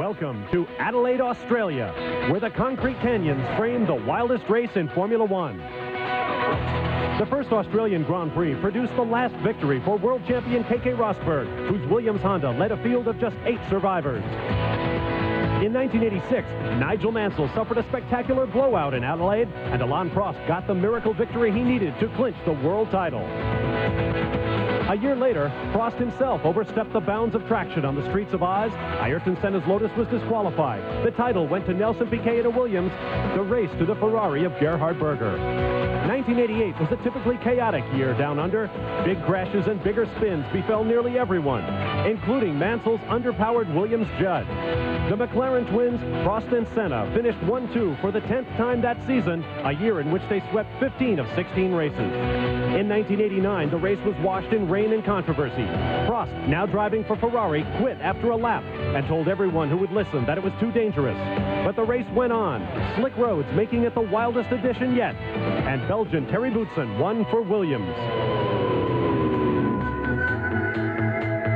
Welcome to Adelaide, Australia, where the concrete canyons frame the wildest race in Formula One. The first Australian Grand Prix produced the last victory for world champion Keke Rosberg, whose Williams Honda led a field of just 8 survivors. In 1986, Nigel Mansell suffered a spectacular blowout in Adelaide, and Alain Prost got the miracle victory he needed to clinch the world title. A year later, Prost himself overstepped the bounds of traction on the streets of Oz. Ayrton Senna's Lotus was disqualified. The title went to Nelson Piquet in a Williams, the race to the Ferrari of Gerhard Berger. 1988 was a typically chaotic year down under. Big crashes and bigger spins befell nearly everyone, including Mansell's underpowered Williams Judd. The McLaren twins, Prost and Senna, finished 1-2 for the 10th time that season, a year in which they swept 15 of 16 races. In 1989, the race was washed in rain and controversy. Prost, now driving for Ferrari, quit after a lap and told everyone who would listen that it was too dangerous. But the race went on, slick roads making it the wildest edition yet, and Belgian Terry Boutsen won for Williams.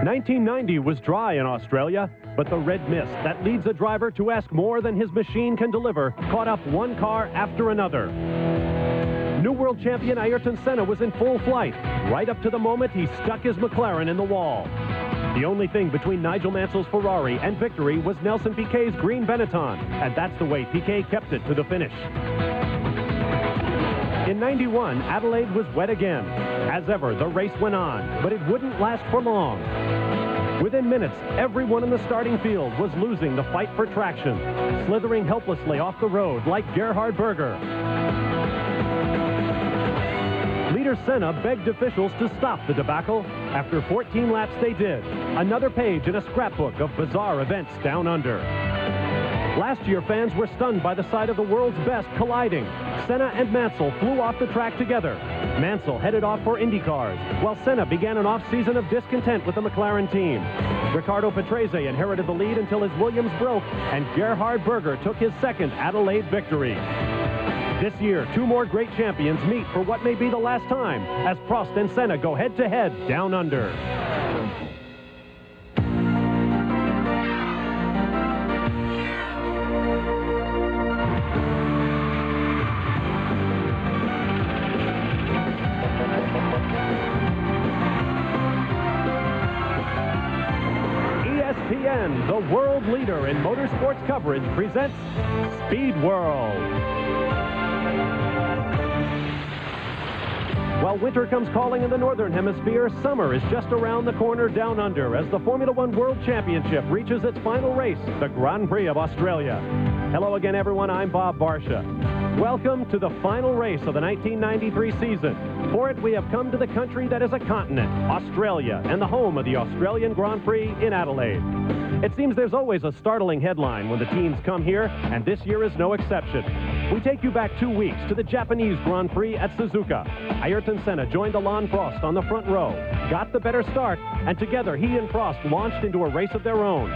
1990 was dry in Australia, but the red mist that leads a driver to ask more than his machine can deliver caught up one car after another. New world champion Ayrton Senna was in full flight, right up to the moment he stuck his McLaren in the wall. The only thing between Nigel Mansell's Ferrari and victory was Nelson Piquet's green Benetton, and that's the way Piquet kept it to the finish. In 91, Adelaide was wet again. As ever, the race went on, but it wouldn't last for long. Within minutes, everyone in the starting field was losing the fight for traction, slithering helplessly off the road like Gerhard Berger. Leader Senna begged officials to stop the debacle. After 14 laps, they did. Another page in a scrapbook of bizarre events down under. Last year, fans were stunned by the sight of the world's best colliding. Senna and Mansell flew off the track together. Mansell headed off for IndyCars, while Senna began an off-season of discontent with the McLaren team. Riccardo Patrese inherited the lead until his Williams broke, and Gerhard Berger took his second Adelaide victory. This year, 2 more great champions meet for what may be the last time, as Prost and Senna go head-to-head down under. ESPN, the world leader in motorsports coverage, presents Speed World. While winter comes calling in the Northern Hemisphere, summer is just around the corner down under as the Formula One World Championship reaches its final race, the Grand Prix of Australia. Hello again, everyone. I'm Bob Barsha. Welcome to the final race of the 1993 season. For it, we have come to the country that is a continent, Australia, and the home of the Australian Grand Prix in Adelaide. It seems there's always a startling headline when the teams come here, and this year is no exception. We take you back 2 weeks to the Japanese Grand Prix at Suzuka. Ayrton Senna joined Alain Prost on the front row, got the better start, and together he and Prost launched into a race of their own.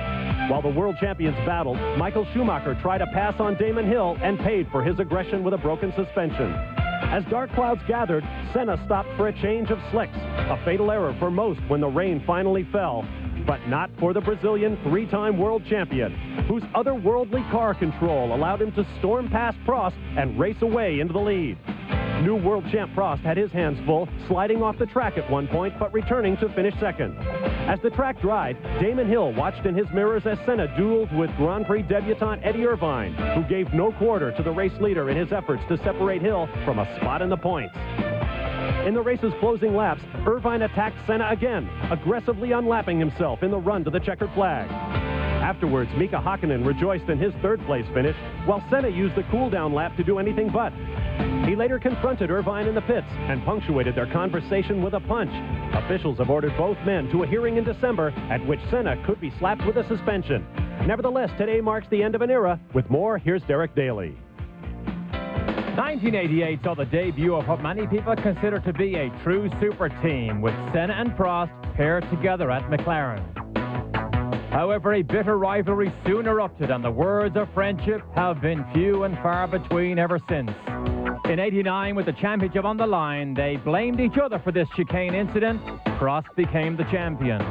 While the world champions battled, Michael Schumacher tried a pass on Damon Hill and paid for his aggression with a broken suspension. As dark clouds gathered, Senna stopped for a change of slicks, a fatal error for most when the rain finally fell, but not for the Brazilian 3-time world champion, whose otherworldly car control allowed him to storm past Prost and race away into the lead. New world champ Prost had his hands full, sliding off the track at one point, but returning to finish second. As the track dried, Damon Hill watched in his mirrors as Senna dueled with Grand Prix debutant Eddie Irvine, who gave no quarter to the race leader in his efforts to separate Hill from a spot in the points. In the race's closing laps, Irvine attacked Senna again, aggressively unlapping himself in the run to the checkered flag. Afterwards, Mika Hakkinen rejoiced in his third-place finish, while Senna used the cool-down lap to do anything but. He later confronted Irvine in the pits and punctuated their conversation with a punch. Officials have ordered both men to a hearing in December at which Senna could be slapped with a suspension. Nevertheless, today marks the end of an era. With more, here's Derek Daly. 1988 saw the debut of what many people consider to be a true super team, with Senna and Prost paired together at McLaren. However, a bitter rivalry soon erupted, and the words of friendship have been few and far between ever since. In '89, with the championship on the line, they blamed each other for this chicane incident. Prost became the champion.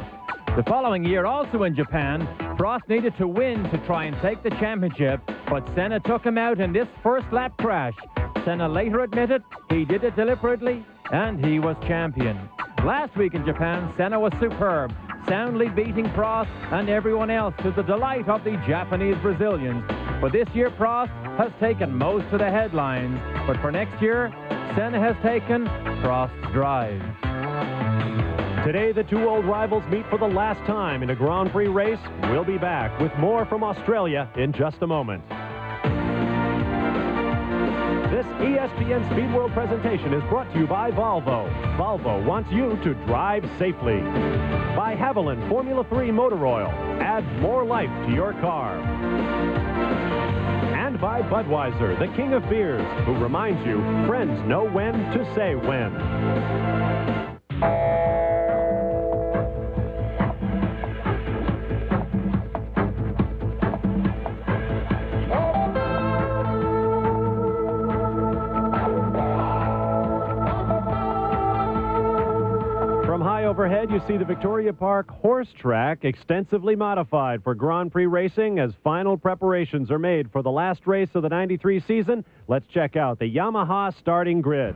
The following year, also in Japan, Prost needed to win to try and take the championship, but Senna took him out in this first lap crash. Senna later admitted he did it deliberately, and he was champion. Last week in Japan, Senna was superb, soundly beating Prost and everyone else to the delight of the Japanese Brazilians. But this year, Prost has taken most of the headlines. But for next year, Senna has taken Prost's drive. Today, the two old rivals meet for the last time in a Grand Prix race. We'll be back with more from Australia in just a moment. This ESPN Speed World presentation is brought to you by Volvo. Volvo wants you to drive safely. By Haviland Formula 3 Motor Oil. Add more life to your car. And by Budweiser, the king of beers, who reminds you, friends know when to say when. Overhead, you see the Victoria Park horse track extensively modified for Grand Prix racing as final preparations are made for the last race of the '93 season. Let's check out the Yamaha starting grid.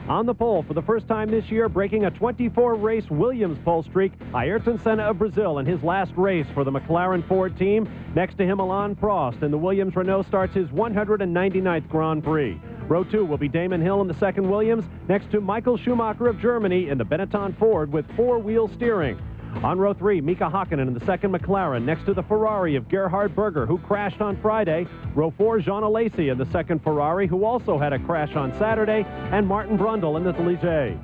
On the pole for the first time this year, breaking a 24-race Williams pole streak, Ayrton Senna of Brazil in his last race for the McLaren Ford team. Next to him, Alain Prost, and the Williams Renault starts his 199th Grand Prix. Row 2 will be Damon Hill in the second Williams, next to Michael Schumacher of Germany in the Benetton Ford with four-wheel steering. On row 3, Mika Hakkinen in the second McLaren, next to the Ferrari of Gerhard Berger, who crashed on Friday. Row 4, Jean Alesi in the second Ferrari, who also had a crash on Saturday, and Martin Brundle in the Ligier.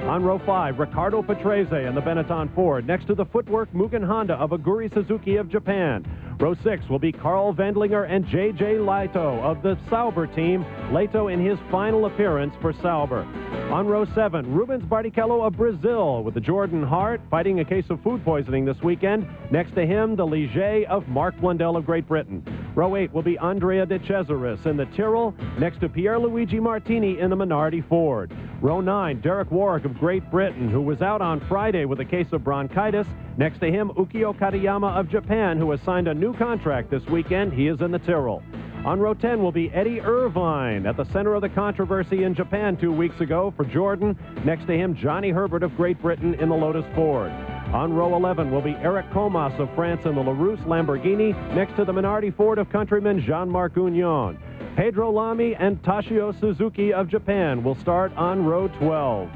On row 5, Riccardo Patrese in the Benetton Ford, next to the footwork Mugen Honda of Aguri Suzuki of Japan. Row 6 will be Carl Wendlinger and J.J. Leito of the Sauber team, Leito in his final appearance for Sauber. On row 7, Rubens Barrichello of Brazil with the Jordan Hart fighting a case of food poisoning this weekend. Next to him, the Ligier of Mark Blundell of Great Britain. Row 8 will be Andrea De Cesaris in the Tyrrell, next to Pierluigi Martini in the Minardi Ford. Row 9, Derek Warwick of Great Britain, who was out on Friday with a case of bronchitis. Next to him, Ukio Katayama of Japan, who has signed a new contract this weekend. He is in the Tyrrell. On row 10 will be Eddie Irvine at the center of the controversy in Japan 2 weeks ago for Jordan. Next to him, Johnny Herbert of Great Britain in the Lotus Ford. On row 11 will be Eric Comas of France in the LaRousse Lamborghini, next to the Minardi Ford of countryman Jean-Marc Union. Pedro Lamy and Toshio Suzuki of Japan will start on row 12.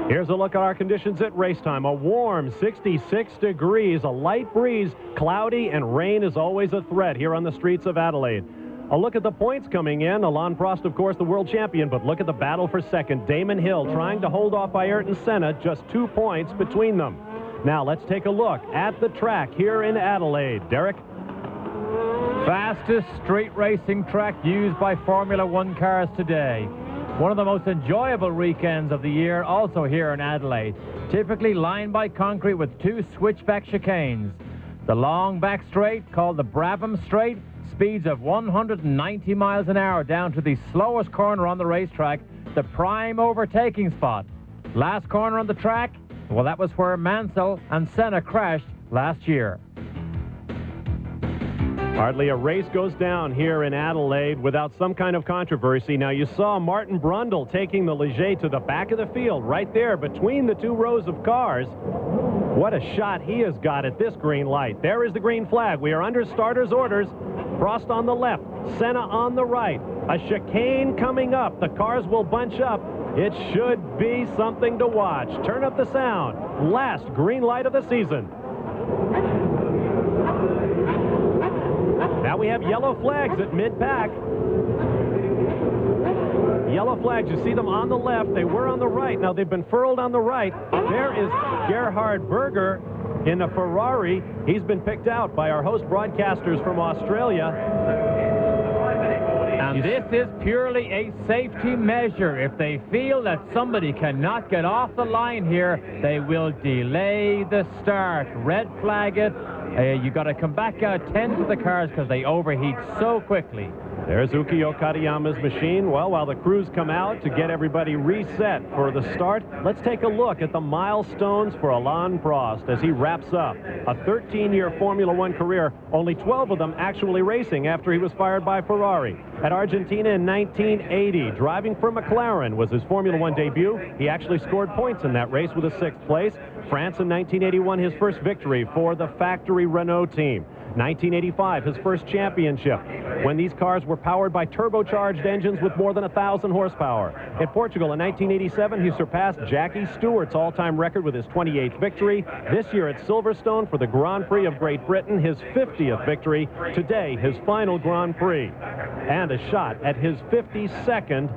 Here's a look at our conditions at race time. A warm 66 degrees, a light breeze, cloudy, and rain is always a threat here on the streets of Adelaide. A look at the points coming in. Alain Prost, of course, the world champion, but look at the battle for second. Damon Hill trying to hold off Ayrton Senna, just 2 points between them. Now let's take a look at the track here in Adelaide. Derek? Fastest street racing track used by Formula One cars today. One of the most enjoyable weekends of the year, also here in Adelaide. Typically lined by concrete with 2 switchback chicanes. The long back straight, called the Brabham Straight, speeds of 190 miles an hour down to the slowest corner on the racetrack, the prime overtaking spot. Last corner on the track, well, that was where Mansell and Senna crashed last year. Hardly a race goes down here in Adelaide without some kind of controversy. Now, you saw Martin Brundle taking the Ligier to the back of the field, right there between the 2 rows of cars. What a shot he has got at this green light. There is the green flag. We are under starter's orders. Prost on the left, Senna on the right. A chicane coming up. The cars will bunch up. It should be something to watch. Turn up the sound. Last green light of the season. Now we have yellow flags at mid-pack. Yellow flags, you see them on the left. They were on the right. Now they've been furled on the right. There is Gerhard Berger in a Ferrari. He's been picked out by our host broadcasters from Australia. And this is purely a safety measure. If they feel that somebody cannot get off the line here, they will delay the start. Red flag it. You got to come back out, tend to the cars because they overheat so quickly. There's Ukio Katayama's machine. Well, while the crews come out to get everybody reset for the start, let's take a look at the milestones for Alain Prost as he wraps up a 13-year Formula One career, only 12 of them actually racing after he was fired by Ferrari. At Argentina in 1980, driving for McLaren was his Formula One debut. He actually scored points in that race with a 6th place. France in 1981, his first victory for the factory Renault team. 1985, his first championship, when these cars were powered by turbocharged engines with more than 1,000 horsepower. In Portugal in 1987, he surpassed Jackie Stewart's all-time record with his 28th victory. This year at Silverstone for the Grand Prix of Great Britain, his 50th victory. Today, his final Grand Prix. And a shot at his 52nd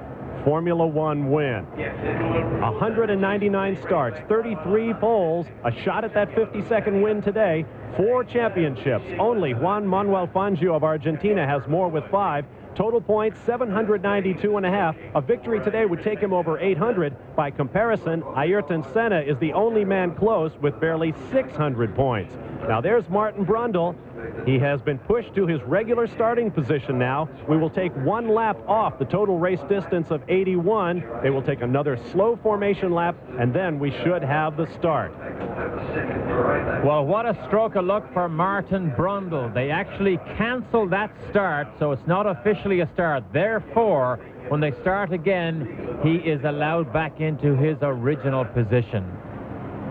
Formula One win. 199 starts, 33 poles, a shot at that 52nd win today. 4 championships. Only Juan Manuel Fangio of Argentina has more with 5. Total points, 792.5. A victory today would take him over 800. By comparison, Ayrton Senna is the only man close with barely 600 points. Now there's Martin Brundle. He has been pushed to his regular starting position now. We will take 1 lap off the total race distance of 81. They will take another slow formation lap, and then we should have the start. Well, what a stroke of luck for Martin Brundle. They actually canceled that start, so it's not officially a start. Therefore, when they start again, he is allowed back into his original position.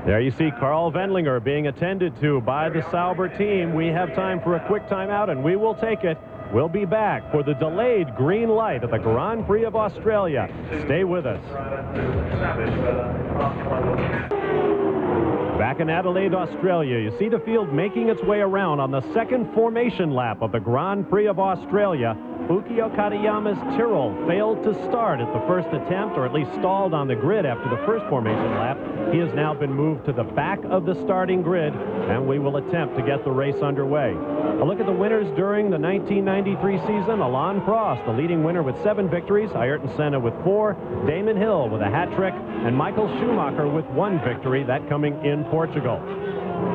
There you see Carl Wendlinger being attended to by the Sauber team. We have time for a quick timeout, and we will take it. We'll be back for the delayed green light at the Grand Prix of Australia. Stay with us. Back in Adelaide, Australia, you see the field making its way around on the second formation lap of the Grand Prix of Australia. Ukio Katayama's Tyrrell failed to start at the first attempt, or at least stalled on the grid after the first formation lap. He has now been moved to the back of the starting grid, and we will attempt to get the race underway. A look at the winners during the 1993 season. Alain Prost, the leading winner with 7 victories. Ayrton Senna with 4. Damon Hill with a hat trick. And Michael Schumacher with 1 victory, that coming in Portugal.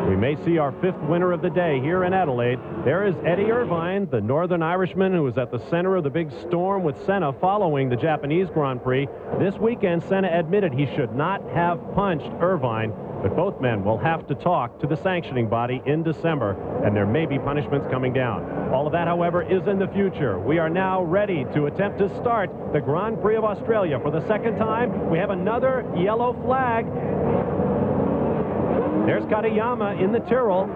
We may see our 5th winner of the day here in Adelaide. There is Eddie Irvine, the Northern Irishman who was at the center of the big storm with Senna following the Japanese Grand Prix. This weekend, Senna admitted he should not have punched Irvine, but both men will have to talk to the sanctioning body in December, and there may be punishments coming down. All of that, however, is in the future. We are now ready to attempt to start the Grand Prix of Australia. For the second time, we have another yellow flag. There's Katayama in the Tyrrell.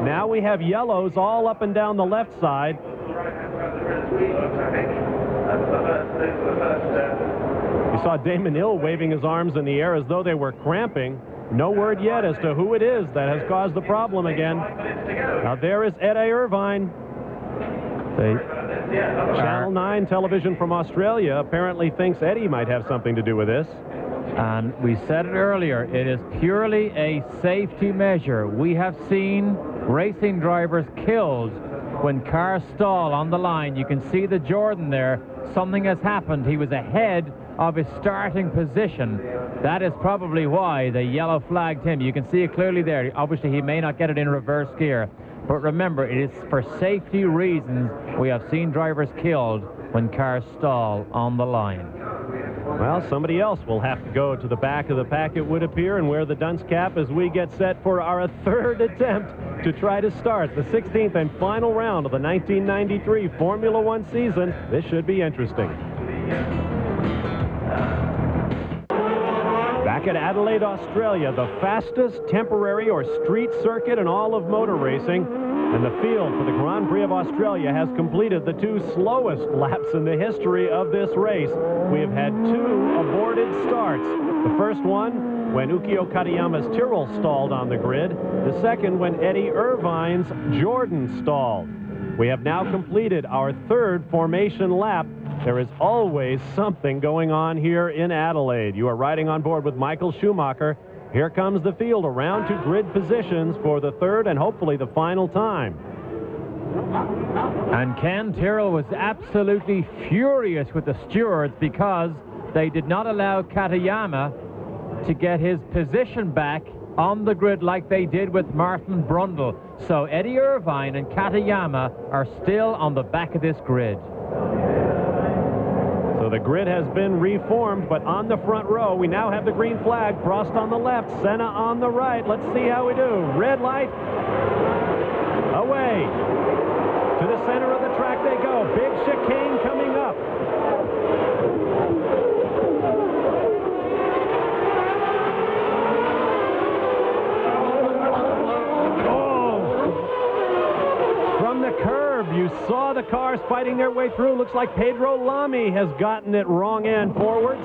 Now we have yellows all up and down the left side. You saw Damon Hill waving his arms in the air as though they were cramping. No word yet as to who it is that has caused the problem again. Now there is Eddie Irvine. Channel 9 television from Australia apparently thinks Eddie might have something to do with this. And we said it earlier, it is purely a safety measure. We have seen racing drivers killed when cars stall on the line. You can see the Jordan there. Something has happened. He was ahead of his starting position. That is probably why the yellow flagged him. You can see it clearly there. Obviously, he may not get it in reverse gear. But remember, it is for safety reasons we have seen drivers killed when cars stall on the line. Well, somebody else will have to go to the back of the pack, it would appear, and wear the dunce cap as we get set for our 3rd attempt to try to start the 16th and final round of the 1993 Formula One season. This should be interesting. Back at Adelaide, Australia, the fastest temporary or street circuit in all of motor racing. And the field for the Grand Prix of Australia has completed the 2 slowest laps in the history of this race. We have had 2 aborted starts. The first one when Ukio Katayama's Tyrrell stalled on the grid. The second when Eddie Irvine's Jordan stalled. We have now completed our 3rd formation lap. There is always something going on here in Adelaide. You are riding on board with Michael Schumacher. Here comes the field around to grid positions for the 3rd and hopefully the final time. And Ken Tyrrell was absolutely furious with the stewards because they did not allow Katayama to get his position back on the grid like they did with Martin Brundle. So Eddie Irvine and Katayama are still on the back of this grid. So the grid has been reformed, but on the front row, we now have the green flag. Prost on the left, Senna on the right. Let's see how we do. Red light. Away. To the center of the track they go. Big chicane coming up. You saw the cars fighting their way through. Looks like Pedro Lamy has gotten it wrong end forwards.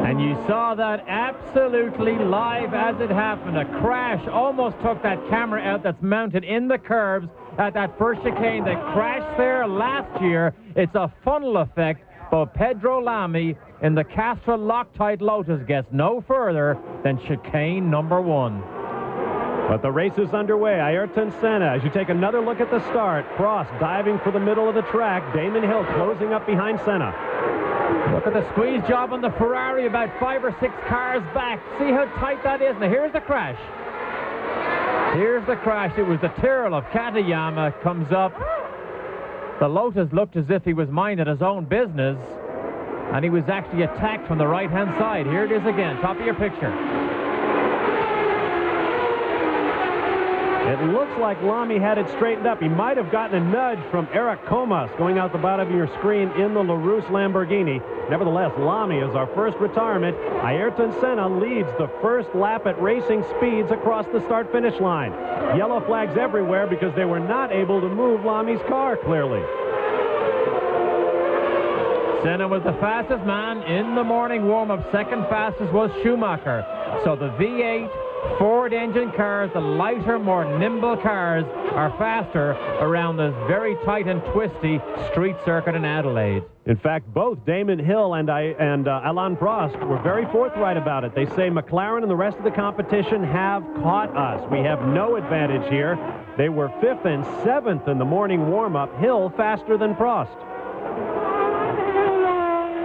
And you saw that absolutely live as it happened. A crash almost took that camera out that's mounted in the curbs at that first chicane that crashed there last year. It's a funnel effect, but Pedro Lamy in the Castrol Loctite Lotus gets no further than chicane number 1. But the race is underway. Ayrton Senna, as you take another look at the start, Prost diving for the middle of the track. Damon Hill closing up behind Senna. Look at the squeeze job on the Ferrari, about 5 or 6 cars back. See how tight that is. Now here's the crash. Here's the crash. It was the Tyrrell of Katayama. Comes up. The Lotus looked as if he was minding his own business, and he was actually attacked from the right-hand side. Here it is again, top of your picture. It looks like Lamy had it straightened up. He might have gotten a nudge from Eric Comas going out the bottom of your screen in the LaRousse Lamborghini. Nevertheless, Lamy is our first retirement. Ayrton Senna leads the first lap at racing speeds across the start-finish line. Yellow flags everywhere because they were not able to move Lamy's car clearly. Senna was the fastest man in the morning warm-up. Second fastest was Schumacher. So the V8 Ford engine cars, the lighter, more nimble cars, are faster around this very tight and twisty street circuit in Adelaide. In fact, both Damon Hill and Alain Prost were very forthright about it. They say McLaren and the rest of the competition have caught us. We have no advantage here. They were 5th and 7th in the morning warm-up. Hill faster than Prost.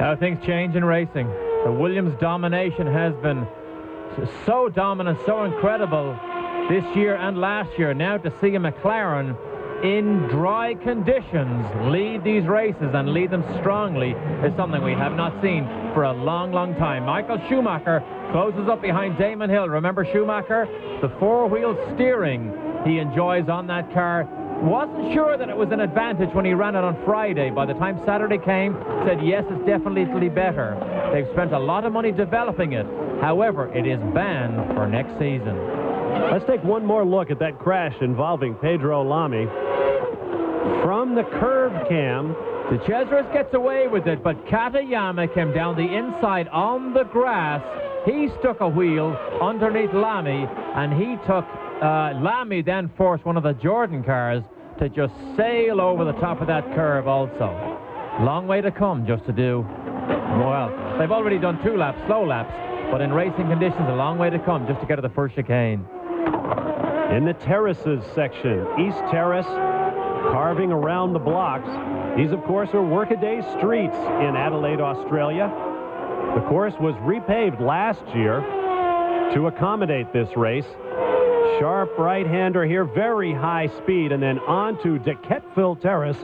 How things change in racing. The Williams domination has been so dominant, so incredible this year and last year. Now to see a McLaren in dry conditions lead these races and lead them strongly is something we have not seen for a long, long time. Michael Schumacher closes up behind Damon Hill. Remember Schumacher? The four-wheel steering he enjoys on that car. Wasn't sure that it was an advantage when he ran it on Friday. By the time Saturday came, said yes, it's definitely better. They've spent a lot of money developing it. However, it is banned for next season. Let's take one more look at that crash involving Pedro Lamy. From the curb cam, De Cesaris gets away with it, but Katayama came down the inside on the grass. He stuck a wheel underneath Lamy, and he took Lamy then forced one of the Jordan cars to just sail over the top of that curve also. Long way to come just to do, well, they've already done 2 laps, slow laps, but in racing conditions, a long way to come just to get to the first chicane. In the terraces section, East Terrace, carving around the blocks. These, of course, are workaday streets in Adelaide, Australia. The course was repaved last year to accommodate this race. Sharp right-hander here, very high speed, and then on to De Quetteville Terrace,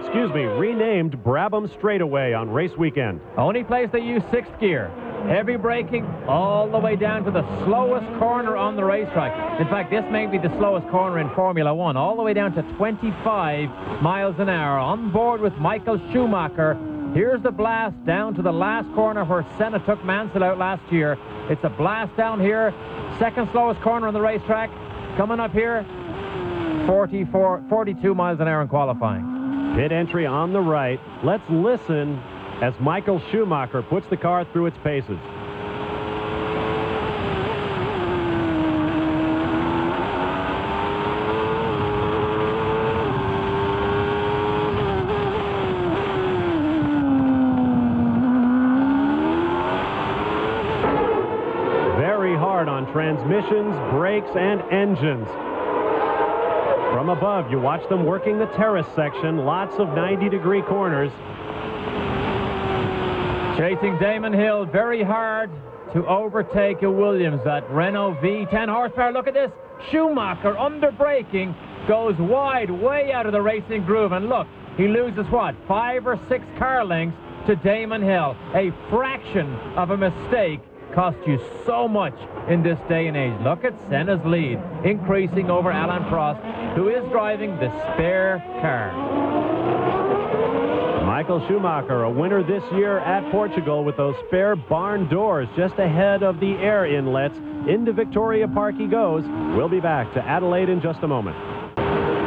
excuse me, renamed Brabham Straightaway on race weekend. Only place they use 6th gear. Heavy braking all the way down to the slowest corner on the racetrack. In fact, this may be the slowest corner in Formula One, all the way down to 25 miles an hour. On board with Michael Schumacher. Here's the blast down to the last corner where Senna took Mansell out last year. It's a blast down here. Second slowest corner on the racetrack. Coming up here, 42 miles an hour in qualifying. Pit entry on the right. Let's listen as Michael Schumacher puts the car through its paces. Very hard on transmissions, brakes, and engines. From above, you watch them working the terrace section. Lots of 90-degree corners. Chasing Damon Hill very hard. to overtake a Williams. That Renault V10 horsepower. Look at this. Schumacher under braking goes wide, way out of the racing groove. And look, he loses what? 5 or 6 car lengths to Damon Hill. A fraction of a mistake cost you so much in this day and age. Look at Senna's lead, increasing over Alain Prost, who is driving the spare car. Michael Schumacher, a winner this year at Portugal with those spare barn doors just ahead of the air inlets. Into Victoria Park he goes. We'll be back to Adelaide in just a moment.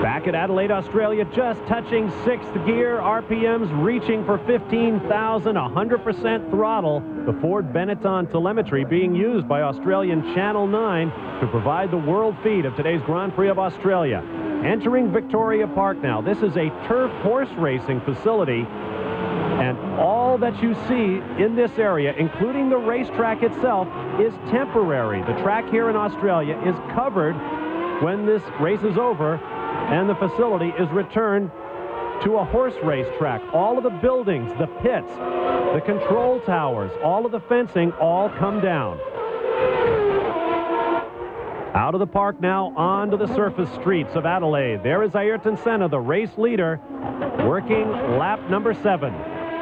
Back at Adelaide, Australia, just touching 6th gear, RPMs reaching for 15,000, 100% throttle. The Ford Benetton telemetry being used by Australian Channel 9 to provide the world feed of today's Grand Prix of Australia. Entering Victoria Park now. This is a turf horse racing facility, and all that you see in this area, including the racetrack itself, is temporary. The track here in Australia is covered when this race is over, and the facility is returned to a horse race track. All of the buildings, the pits, the control towers, all of the fencing all come down. Out of the park now, onto the surface streets of Adelaide. There is Ayrton Senna, the race leader, working lap number 7.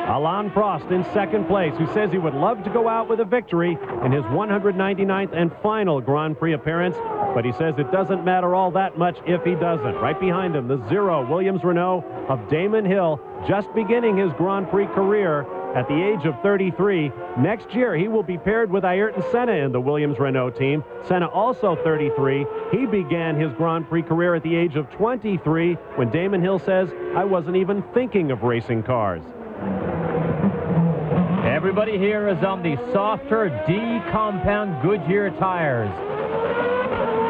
Alain Prost in second place, who says he would love to go out with a victory in his 199th and final Grand Prix appearance, but he says it doesn't matter all that much if he doesn't. Right behind him, the 0 Williams Renault of Damon Hill, just beginning his Grand Prix career at the age of 33. Next year, he will be paired with Ayrton Senna in the Williams Renault team. Senna also 33. He began his Grand Prix career at the age of 23 when Damon Hill says, "I wasn't even thinking of racing cars." Everybody here is on the softer D-compound Goodyear tires.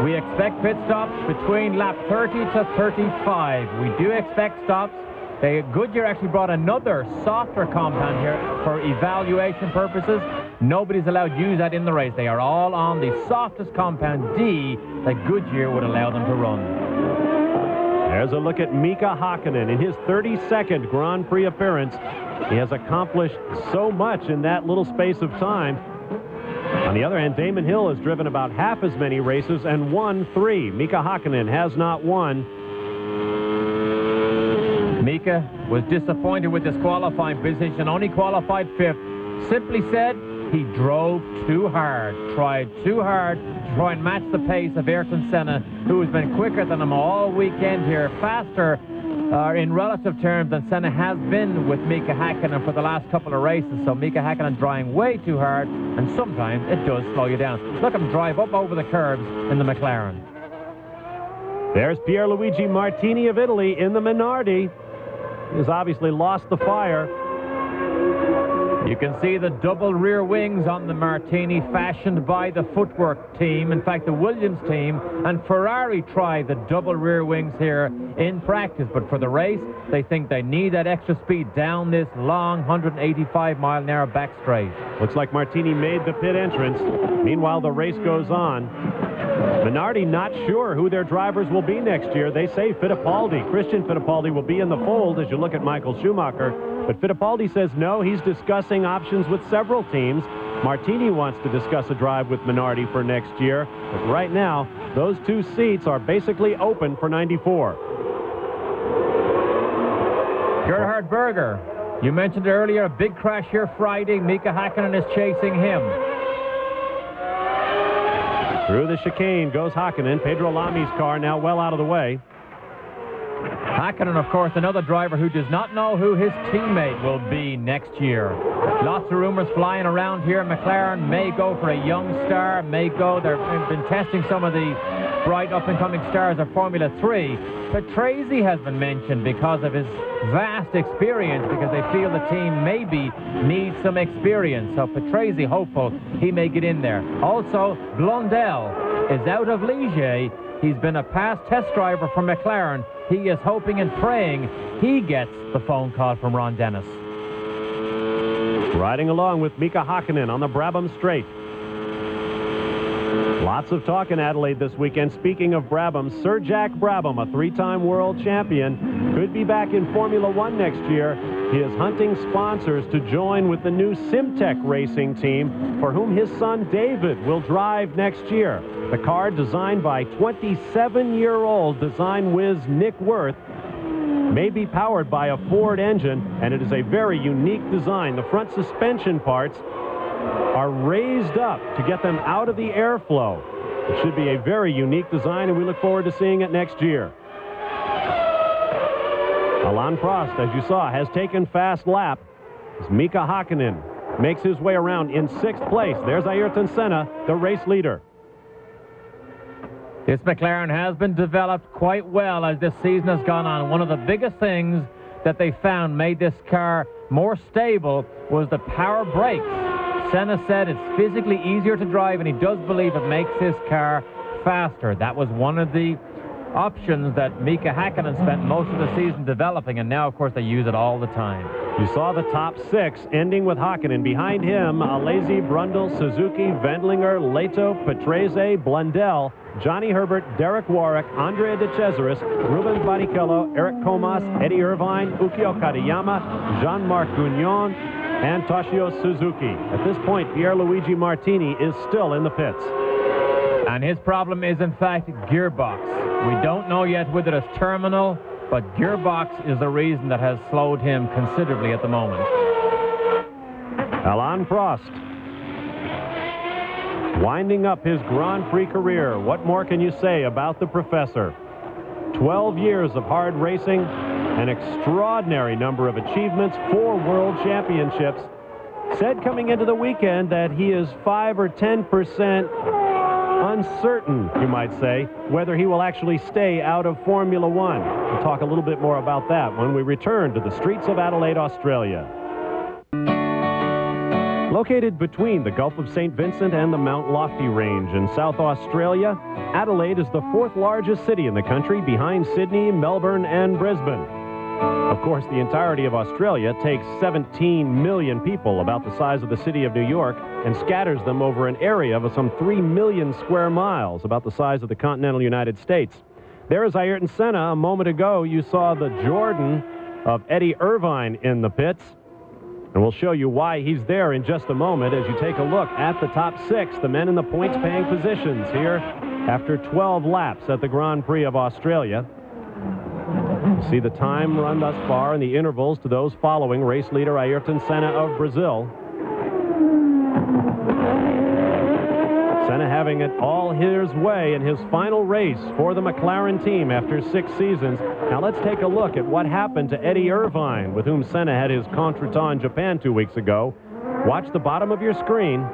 We expect pit stops between lap 30 to 35. We do expect stops. Goodyear actually brought another softer compound here for evaluation purposes. Nobody's allowed to use that in the race. They are all on the softest compound D that Goodyear would allow them to run. There's a look at Mika Hakkinen in his 32nd Grand Prix appearance. He has accomplished so much in that little space of time. On the other hand, Damon Hill has driven about half as many races and won 3. Mika Hakkinen has not won. Mika was disappointed with his qualifying position, only qualified 5th. Simply said, he drove too hard, tried too hard to try and match the pace of Ayrton Senna, who has been quicker than him all weekend here, faster in relative terms than Senna has been with Mika Hakkinen for the last couple of races. So Mika Hakkinen trying way too hard, and sometimes it does slow you down. Look at him drive up over the curbs in the McLaren. There's Pierluigi Martini of Italy in the Minardi. He's obviously lost the fire. You can see the double rear wings on the Martini, fashioned by the Footwork team. In fact, the Williams team and Ferrari tried the double rear wings here in practice, but for the race, they think they need that extra speed down this long 185-mile-an-hour back straight. Looks like Martini made the pit entrance. Meanwhile, the race goes on. Minardi not sure who their drivers will be next year. They say Fittipaldi, Christian Fittipaldi, will be in the fold as you look at Michael Schumacher. But Fittipaldi says no, he's discussing options with several teams. Martini wants to discuss a drive with Minardi for next year. But right now, those 2 seats are basically open for 94. Gerhard Berger, you mentioned earlier a big crash here Friday. Mika Hakkinen is chasing him. Through the chicane goes Hakkinen. Pedro Lami's car now well out of the way. Hakkinen, of course, another driver who does not know who his teammate will be next year. Lots of rumors flying around here. McLaren may go for a young star, may go. They've been testing some of the bright up-and-coming stars of Formula 3. Patrese has been mentioned because of his vast experience, because they feel the team maybe needs some experience. So Patrese hopeful he may get in there. Also, Blondell is out of Ligier. He's been a past test driver for McLaren. He is hoping and praying he gets the phone call from Ron Dennis. Riding along with Mika Hakkinen on the Brabham Straight. Lots of talk in Adelaide this weekend. Speaking of Brabham, Sir Jack Brabham, a 3-time world champion, could be back in Formula 1 next year. He is hunting sponsors to join with the new Simtech racing team, for whom his son David will drive next year. The car, designed by 27-year-old design whiz Nick Wirth, may be powered by a Ford engine, and it is a very unique design. The front suspension parts are raised up to get them out of the airflow. It should be a very unique design, and we look forward to seeing it next year. Alain Prost, as you saw, has taken fast lap as Mika Hakkinen makes his way around in 6th place. There's Ayrton Senna, the race leader. This McLaren has been developed quite well as this season has gone on. One of the biggest things that they found made this car more stable was the power brakes. Senna said it's physically easier to drive, and he does believe it makes his car faster. That was one of the options that Mika Hakkinen spent most of the season developing, and now, of course, they use it all the time. You saw the top 6, ending with Hakkinen. Behind him, Alesi, Brundle, Suzuki, Wendlinger, Leto, Patrese, Blundell, Johnny Herbert, Derek Warwick, Andrea De Cesaris, Rubens Barrichello, Eric Comas, Eddie Irvine, Ukio Katayama, Jean-Marc Gagnon, and Toshio Suzuki. At this point, Pierluigi Martini is still in the pits. And his problem is, in fact, gearbox. We don't know yet whether it's terminal, but gearbox is the reason that has slowed him considerably at the moment. Alain Prost, winding up his Grand Prix career. What more can you say about the professor? 12 years of hard racing, an extraordinary number of achievements, 4 world championships. Said coming into the weekend that he is 5 or 10% uncertain, you might say, whether he will actually stay out of Formula One. We'll talk a little bit more about that when we return to the streets of Adelaide, Australia. Located between the Gulf of St. Vincent and the Mount Lofty Range in South Australia, Adelaide is the 4th largest city in the country, behind Sydney, Melbourne, and Brisbane. Of course, the entirety of Australia takes 17 million people, about the size of the city of New York, and scatters them over an area of some 3 million square miles, about the size of the continental United States. There is Ayrton Senna. A moment ago, you saw the Jordan of Eddie Irvine in the pits. And we'll show you why he's there in just a moment as you take a look at the top 6, the men in the points-paying positions here after 12 laps at the Grand Prix of Australia. You see the time run thus far and the intervals to those following race leader Ayrton Senna of Brazil. Senna having it all his way in his final race for the McLaren team after 6 seasons. Now let's take a look at what happened to Eddie Irvine, with whom Senna had his contretemps in Japan 2 weeks ago. Watch the bottom of your screen.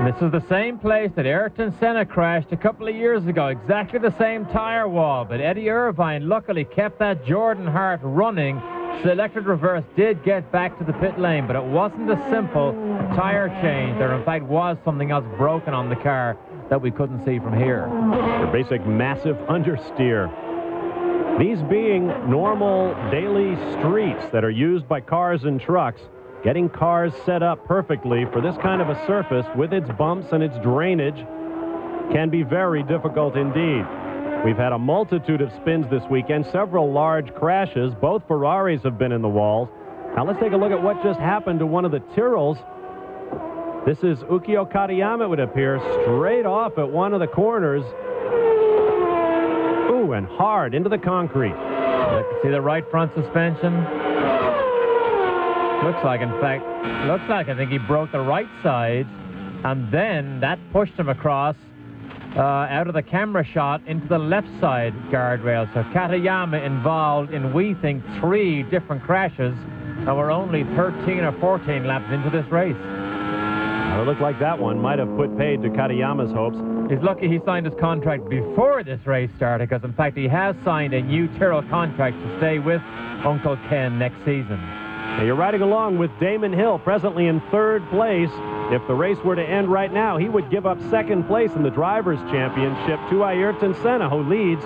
This is the same place that Ayrton Senna crashed a couple of years ago, exactly the same tire wall, but Eddie Irvine luckily kept that Jordan Hart running. Selected reverse, did get back to the pit lane, but it wasn't a simple tire change. There, in fact, was something else broken on the car that we couldn't see from here. The basic massive understeer. These being normal daily streets that are used by cars and trucks, getting cars set up perfectly for this kind of a surface with its bumps and its drainage can be very difficult indeed. We've had a multitude of spins this weekend, several large crashes. Both Ferraris have been in the walls. Now let's take a look at what just happened to one of the Tyrrells. This is Ukio Katayama, it would appear, straight off at one of the corners. Ooh, and hard into the concrete. See the right front suspension? Looks like, I think he broke the right side, and then that pushed him across out of the camera shot into the left side guardrail. So Katayama involved in, we think, 3 different crashes, and we're only 13 or 14 laps into this race. Well, it looked like that one might have put paid to Katayama's hopes. He's lucky he signed his contract before this race started, because in fact he has signed a new Tyrrell contract to stay with Uncle Ken next season. Now you're riding along with Damon Hill, presently in 3rd place. If the race were to end right now, he would give up 2nd place in the Drivers' Championship to Ayrton Senna, who leads,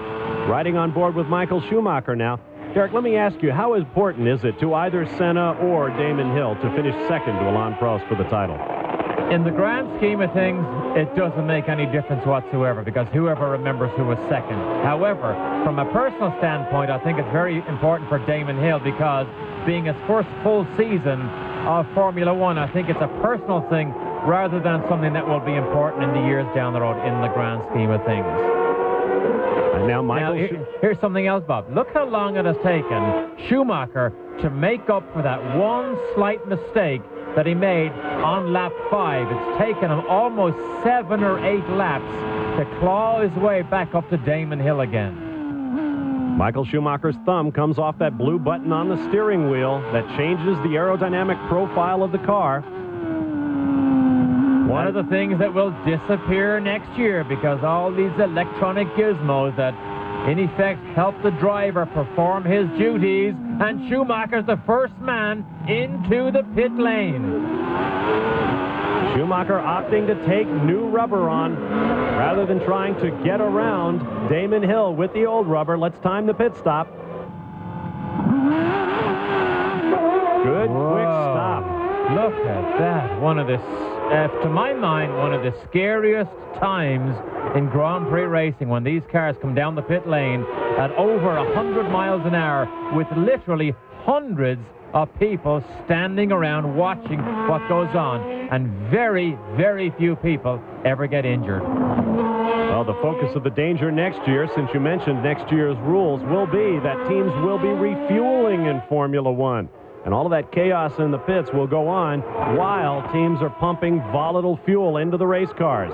riding on board with Michael Schumacher now. Derek, let me ask you, how important is it to either Senna or Damon Hill to finish 2nd to Alain Prost for the title? In the grand scheme of things, it doesn't make any difference whatsoever because whoever remembers who was second. However, from a personal standpoint, I think it's very important for Damon Hill because being his first full season of Formula One, I think it's a personal thing rather than something that will be important in the years down the road in the grand scheme of things. And now, Michael. Here's something else, Bob. Look how long it has taken Schumacher to make up for that one slight mistake that he made on lap 5. It's taken him almost 7 or 8 laps to claw his way back up to Damon Hill again. Michael Schumacher's thumb comes off that blue button on the steering wheel that changes the aerodynamic profile of the car. One of the things that will disappear next year because all these electronic gizmos that in effect help the driver perform his duties, and Schumacher's the first man into the pit lane. Schumacher opting to take new rubber on rather than trying to get around Damon Hill with the old rubber. Let's time the pit stop. Good quick stop. Look at that. To my mind, one of the scariest times in Grand Prix racing when these cars come down the pit lane at over 100 miles an hour with literally hundreds of people standing around watching what goes on, and very, very few people ever get injured. Well, the focus of the danger next year, since you mentioned next year's rules, will be that teams will be refueling in Formula One. And all of that chaos in the pits will go on while teams are pumping volatile fuel into the race cars.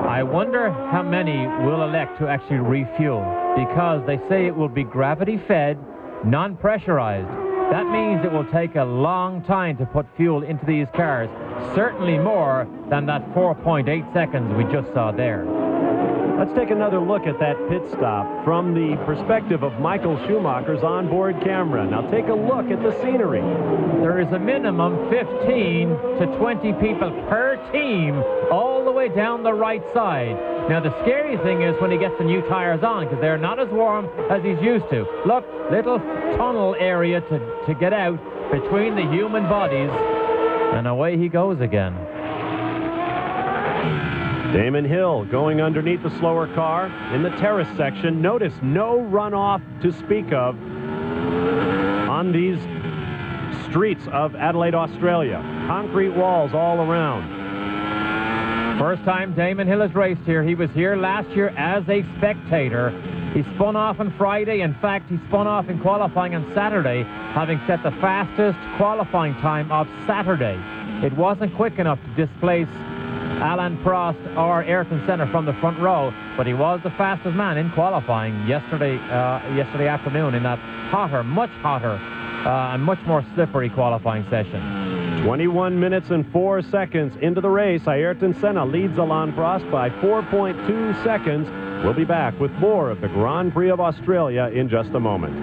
I wonder how many will elect to actually refuel, because they say it will be gravity-fed, non-pressurized. That means it will take a long time to put fuel into these cars, certainly more than that 4.8 seconds we just saw there. Let's take another look at that pit stop from the perspective of Michael Schumacher's onboard camera. Now take a look at the scenery. There is a minimum 15 to 20 people per team all the way down the right side. Now the scary thing is when he gets the new tires on, because they're not as warm as he's used to. Look, little tunnel area to get out between the human bodies, and away he goes again. Damon Hill going underneath the slower car in the terrace section. Notice no runoff to speak of on these streets of Adelaide, Australia. Concrete walls all around. First time Damon Hill has raced here. He was here last year as a spectator. He spun off on Friday. In fact, he spun off in qualifying on Saturday, having set the fastest qualifying time of Saturday. It wasn't quick enough to displace Alain Prost or Ayrton Senna from the front row, but he was the fastest man in qualifying yesterday afternoon in that much hotter, and much more slippery qualifying session. 21 minutes and 4 seconds into the race. Ayrton Senna leads Alain Prost by 4.2 seconds. We'll be back with more of the Grand Prix of Australia in just a moment.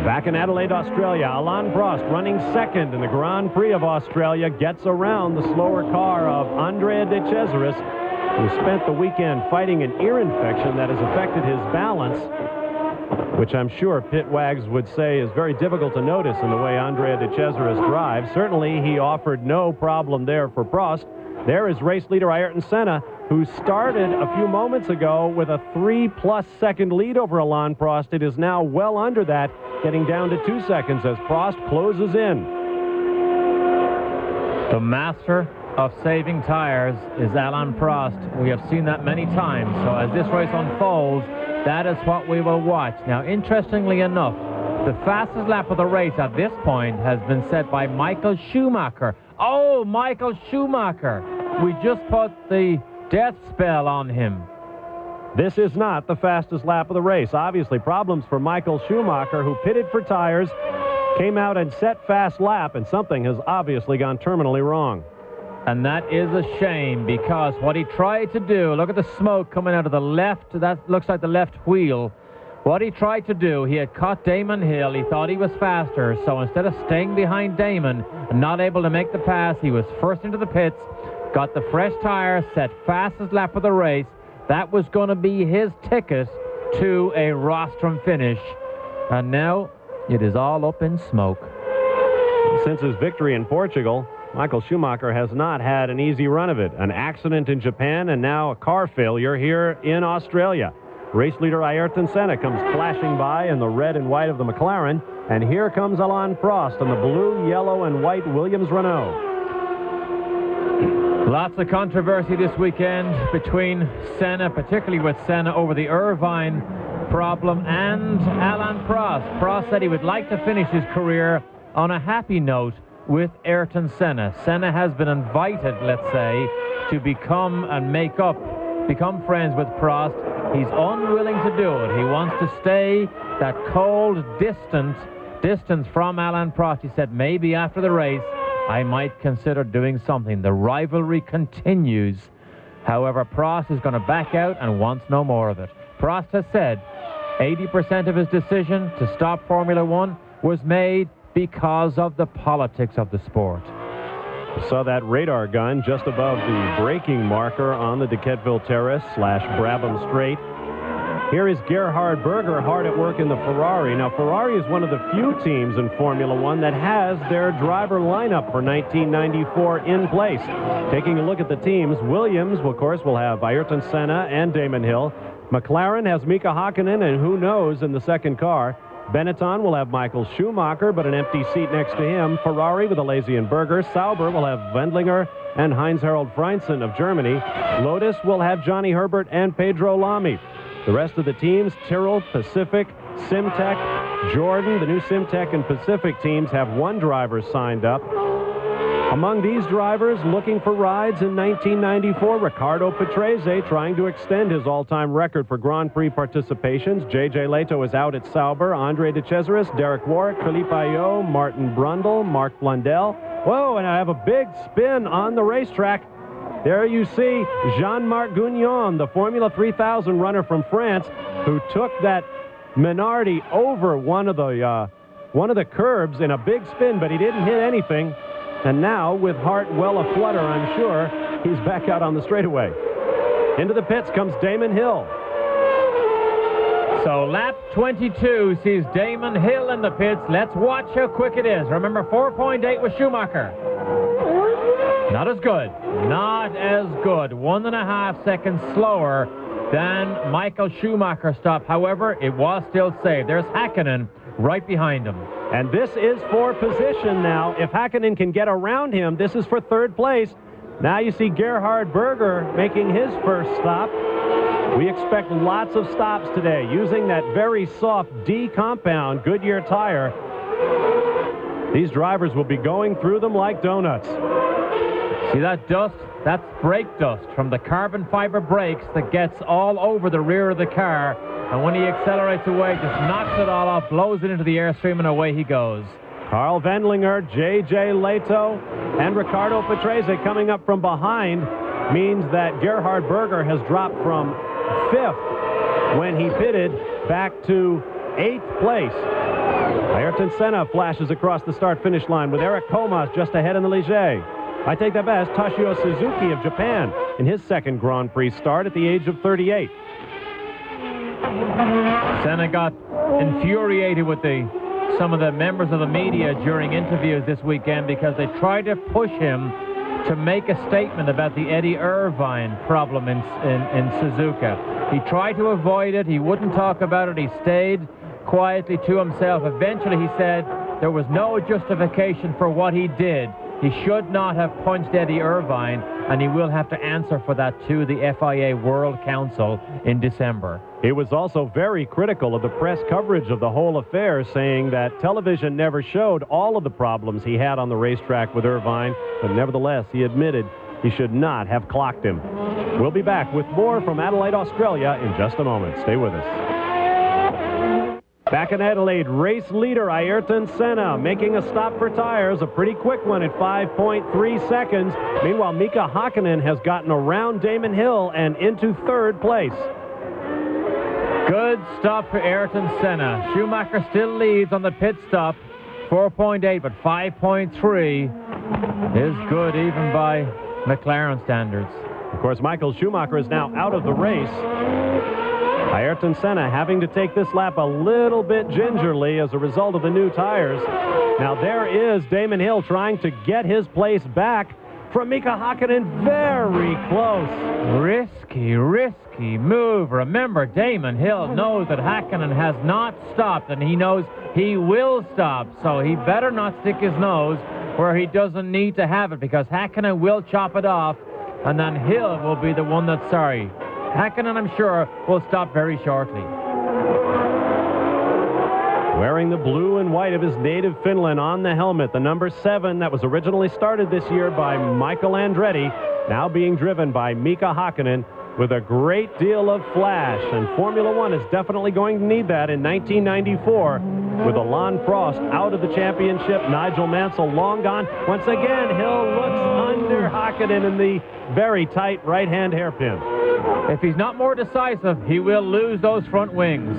Back in Adelaide, Australia, Alain Prost running second in the Grand Prix of Australia gets around the slower car of Andrea De Cesaris, who spent the weekend fighting an ear infection that has affected his balance, which I'm sure pit wags would say is very difficult to notice in the way Andrea De Cesaris drives. Certainly, he offered no problem there for Prost. There is race leader Ayrton Senna, who started a few moments ago with a 3+ second lead over Alain Prost. It is now well under that, getting down to 2 seconds as Prost closes in. The master of saving tires is Alain Prost. We have seen that many times. So as this race unfolds, that is what we will watch. Now, interestingly enough, the fastest lap of the race at this point has been set by Michael Schumacher. Oh, Michael Schumacher. We just put the death spell on him. This is not the fastest lap of the race. Obviously, problems for Michael Schumacher, who pitted for tires, came out and set fast lap, and something has obviously gone terminally wrong. And that is a shame, because what he tried to do, look at the smoke coming out of the left, that looks like the left wheel. What he tried to do, he had caught Damon Hill. He thought he was faster, so instead of staying behind Damon and not able to make the pass, he was first into the pits, got the fresh tire, set fastest lap of the race. That was going to be his ticket to a rostrum finish. And now it is all up in smoke. Since his victory in Portugal, Michael Schumacher has not had an easy run of it. An accident in Japan and now a car failure here in Australia. Race leader Ayrton Senna comes flashing by in the red and white of the McLaren, and here comes Alain Prost in the blue, yellow, and white Williams-Renault. Lots of controversy this weekend between Senna, particularly with Senna over the Irvine problem, and Alain Prost. Prost said he would like to finish his career on a happy note with Ayrton Senna. Senna has been invited, let's say, to become friends with Prost. He's unwilling to do it. He wants to stay that cold, distance from Alain Prost. He said, maybe after the race, I might consider doing something. The rivalry continues. However, Prost is going to back out and wants no more of it. Prost has said 80% of his decision to stop Formula One was made because of the politics of the sport. Saw that radar gun just above the braking marker on the Dequetteville Terrace / Brabham Straight. Here is Gerhard Berger hard at work in the Ferrari. Now, Ferrari is one of the few teams in Formula One that has their driver lineup for 1994 in place. Taking a look at the teams, Williams, of course, will have Ayrton Senna and Damon Hill. McLaren has Mika Hakkinen, and who knows in the second car. Benetton will have Michael Schumacher, but an empty seat next to him. Ferrari with Alesi and Berger. Sauber will have Wendlinger and Heinz-Harald Frentzen of Germany. Lotus will have Johnny Herbert and Pedro Lamy. The rest of the teams, Tyrrell, Pacific, Simtek, Jordan, the new Simtek and Pacific teams have one driver signed up. Among these drivers looking for rides in 1994, Riccardo Patrese trying to extend his all-time record for Grand Prix participations. J.J. Leto is out at Sauber. Andre de Cesaris, Derek Warwick, Philippe Ayot, Martin Brundle, Mark Blundell. Whoa, and I have a big spin on the racetrack. There you see Jean-Marc Gounon, the Formula 3000 runner from France, who took that Minardi over one of the curbs in a big spin, but he didn't hit anything. And now, with heart well aflutter, I'm sure, he's back out on the straightaway. Into the pits comes Damon Hill. So lap 22 sees Damon Hill in the pits. Let's watch how quick it is. Remember, 4.8 was Schumacher. Not as good. Not as good. 1.5 seconds slower than Michael Schumacher's stop. However, it was still saved. There's Hakkinen right behind him. And this is for position now. If Hakkinen can get around him, this is for third place. Now you see Gerhard Berger making his first stop. We expect lots of stops today using that very soft D compound Goodyear tire. These drivers will be going through them like donuts. See that dust? That's brake dust from the carbon fiber brakes that gets all over the rear of the car. And when he accelerates away, just knocks it all off, blows it into the airstream, and away he goes. Carl Wendlinger, J.J. Leto, and Riccardo Patrese coming up from behind means that Gerhard Berger has dropped from 5th when he pitted back to 8th place. Ayrton Senna flashes across the start-finish line with Eric Komas just ahead in the Ligier. I take that back. Toshio Suzuki of Japan in his second Grand Prix start at the age of 38. Senna got infuriated with some of the members of the media during interviews this weekend because they tried to push him to make a statement about the Eddie Irvine problem in Suzuka. He tried to avoid it. He wouldn't talk about it. He stayed quietly to himself. Eventually, he said there was no justification for what he did. He should not have punched Eddie Irvine, and he will have to answer for that to the FIA World Council in December. He was also very critical of the press coverage of the whole affair, saying that television never showed all of the problems he had on the racetrack with Irvine, but nevertheless, he admitted he should not have clocked him. We'll be back with more from Adelaide, Australia in just a moment. Stay with us. Back in Adelaide, race leader Ayrton Senna making a stop for tires, a pretty quick one at 5.3 seconds. Meanwhile, Mika Hakkinen has gotten around Damon Hill and into third place. Good stop for Ayrton Senna. Schumacher still leads on the pit stop, 4.8, but 5.3 is good even by McLaren standards. Of course, Michael Schumacher is now out of the race. Ayrton Senna having to take this lap a little bit gingerly as a result of the new tires. Now there is Damon Hill trying to get his place back from Mika Hakkinen. Very close. Risky move. Remember, Damon Hill knows that Hakkinen has not stopped, and he knows he will stop, so he better not stick his nose where he doesn't need to have it, because Hakkinen will chop it off, and then Hill will be the one that's sorry. Hakkinen, I'm sure, will stop very shortly. Wearing the blue and white of his native Finland on the helmet, the number 7 that was originally started this year by Michael Andretti, now being driven by Mika Hakkinen with a great deal of flash. And Formula One is definitely going to need that in 1994 with Alain Prost out of the championship. Nigel Mansell long gone. Once again, Hill looks under Hakkinen in the very tight right-hand hairpin. If he's not more decisive, he will lose those front wings.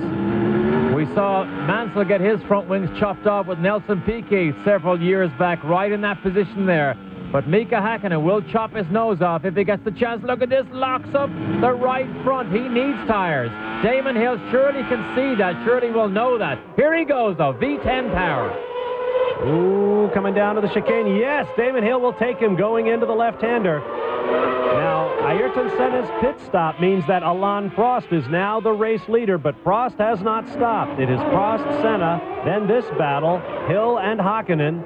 We saw Mansell get his front wings chopped off with Nelson Piquet several years back, right in that position there. But Mika Hakkinen will chop his nose off if he gets the chance. Look at this, locks up the right front. He needs tires. Damon Hill surely can see that, surely will know that. Here he goes, though, V10 power. Ooh, coming down to the chicane. Yes, Damon Hill will take him going into the left-hander. Now, Ayrton Senna's pit stop means that Alain Prost is now the race leader, but Prost has not stopped. It is Prost, Senna, then this battle, Hill and Hakkinen,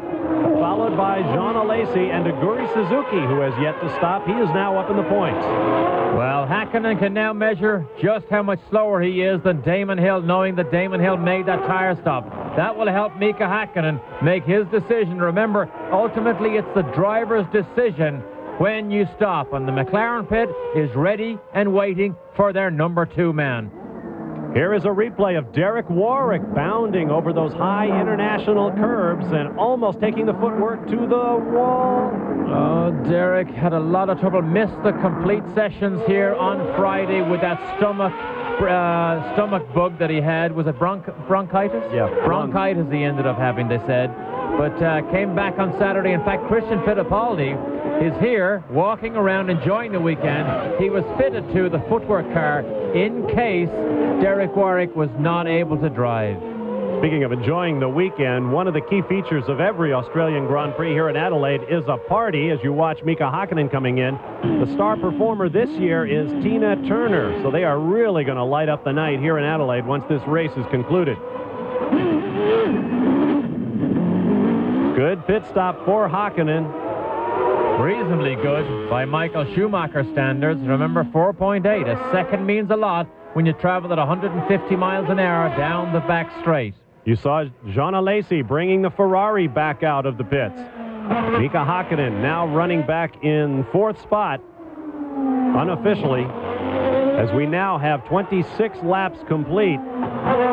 followed by Jean Alesi and Aguri Suzuki, who has yet to stop. He is now up in the points. Well, Hakkinen can now measure just how much slower he is than Damon Hill, knowing that Damon Hill made that tire stop. That will help Mika Hakkinen make his decision. Remember, ultimately it's the driver's decision when you stop, and the McLaren pit is ready and waiting for their number 2 man. Here is a replay of Derek Warwick bounding over those high international curbs and almost taking the footwork to the wall. Oh, Derek had a lot of trouble, missed the complete sessions here on Friday with that stomach bug that he had. Was it bronchitis? Yeah. Bronchitis he ended up having, they said. But came back on Saturday. In fact, Christian Fittipaldi is here walking around enjoying the weekend. He was fitted to the footwork car in case Derek Warwick was not able to drive. Speaking of enjoying the weekend, one of the key features of every Australian Grand Prix here in Adelaide is a party as you watch Mika Hakkinen coming in. The star performer this year is Tina Turner, so they are really going to light up the night here in Adelaide once this race is concluded. Good pit stop for Hakkinen. Reasonably good by Michael Schumacher standards. Remember, 4.8. A second means a lot when you travel at 150 miles an hour down the back straight. You saw Jean Alesi bringing the Ferrari back out of the pits. Mika Hakkinen now running back in 4th spot unofficially as we now have 26 laps complete,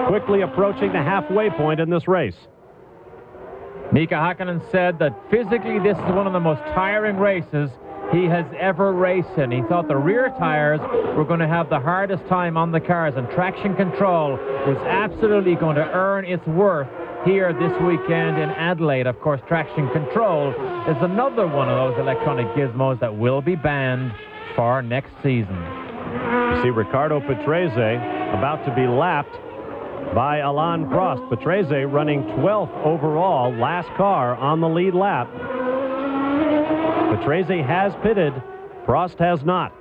quickly approaching the halfway point in this race. Mika Hakkinen said that physically this is one of the most tiring races he has ever raced in. He thought the rear tires were going to have the hardest time on the cars, and traction control was absolutely going to earn its worth here this weekend in Adelaide. Of course, traction control is another one of those electronic gizmos that will be banned for next season. You see Riccardo Patrese about to be lapped by Alain Prost. Patrese running 12th overall, last car on the lead lap. Patrese has pitted, Prost has not.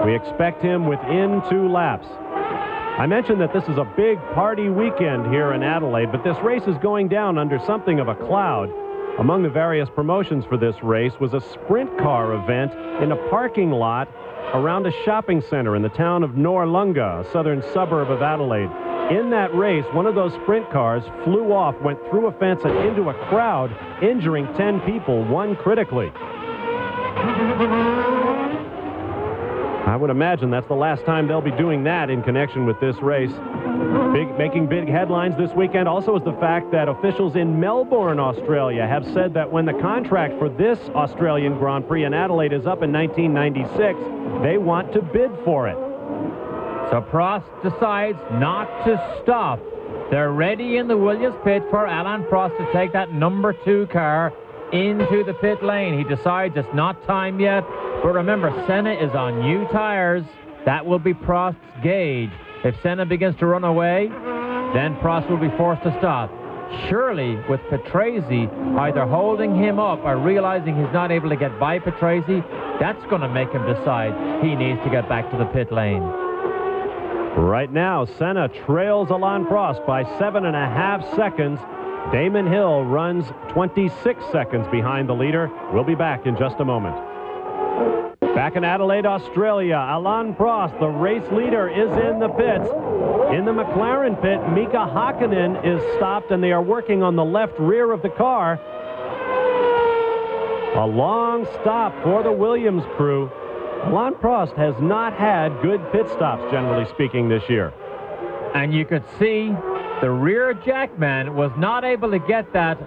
We expect him within 2 laps. I mentioned that this is a big party weekend here in Adelaide, but this race is going down under something of a cloud. Among the various promotions for this race was a sprint car event in a parking lot around a shopping center in the town of Noarlunga, a southern suburb of Adelaide. In that race, one of those sprint cars flew off, went through a fence and into a crowd, injuring 10 people, 1 critically. I would imagine that's the last time they'll be doing that in connection with this race. Making big headlines this weekend also is the fact that officials in Melbourne, Australia have said that when the contract for this Australian Grand Prix in Adelaide is up in 1996, they want to bid for it. So Prost decides not to stop. They're ready in the Williams pit for Alain Prost to take that number 2 car into the pit lane. He decides it's not time yet. But remember, Senna is on new tires. That will be Prost's gauge. If Senna begins to run away, then Prost will be forced to stop. Surely, with Patrese either holding him up or realizing he's not able to get by Patrese, that's going to make him decide he needs to get back to the pit lane. Right now, Senna trails Alain Prost by 7.5 seconds. Damon Hill runs 26 seconds behind the leader. We'll be back in just a moment. Back in Adelaide, Australia, Alain Prost, the race leader, is in the pits. In the McLaren pit, Mika Hakkinen is stopped, and they are working on the left rear of the car. A long stop for the Williams crew. Alain Prost has not had good pit stops, generally speaking, this year. And you could see the rear jackman was not able to get that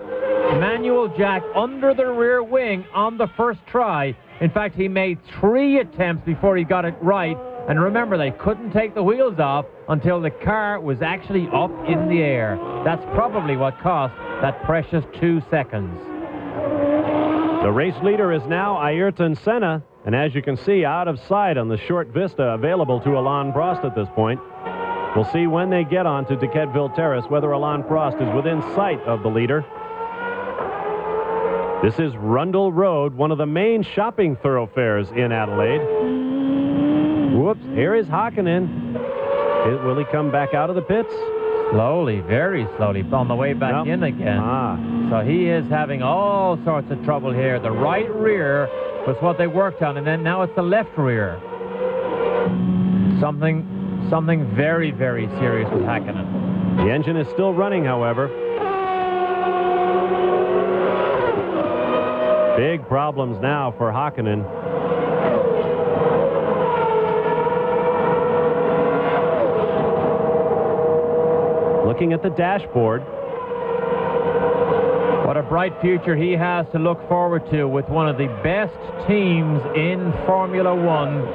manual jack under the rear wing on the first try. In fact, he made 3 attempts before he got it right. And remember, they couldn't take the wheels off until the car was actually up in the air. That's probably what cost that precious 2 seconds. The race leader is now Ayrton Senna. And as you can see, out of sight on the short vista available to Alain Prost at this point. We'll see when they get on to Dequetteville Terrace whether Alain Prost is within sight of the leader. This is Rundle Road, one of the main shopping thoroughfares in Adelaide. Whoops, here is Hakkinen. Will he come back out of the pits? Slowly, very slowly, on the way back in again. So he is having all sorts of trouble here. The right rear was what they worked on, and then now it's the left rear. Something very, very serious with Hakkinen. The engine is still running, however. Big problems now for Hakkinen. Looking at the dashboard. What a bright future he has to look forward to with one of the best teams in Formula One.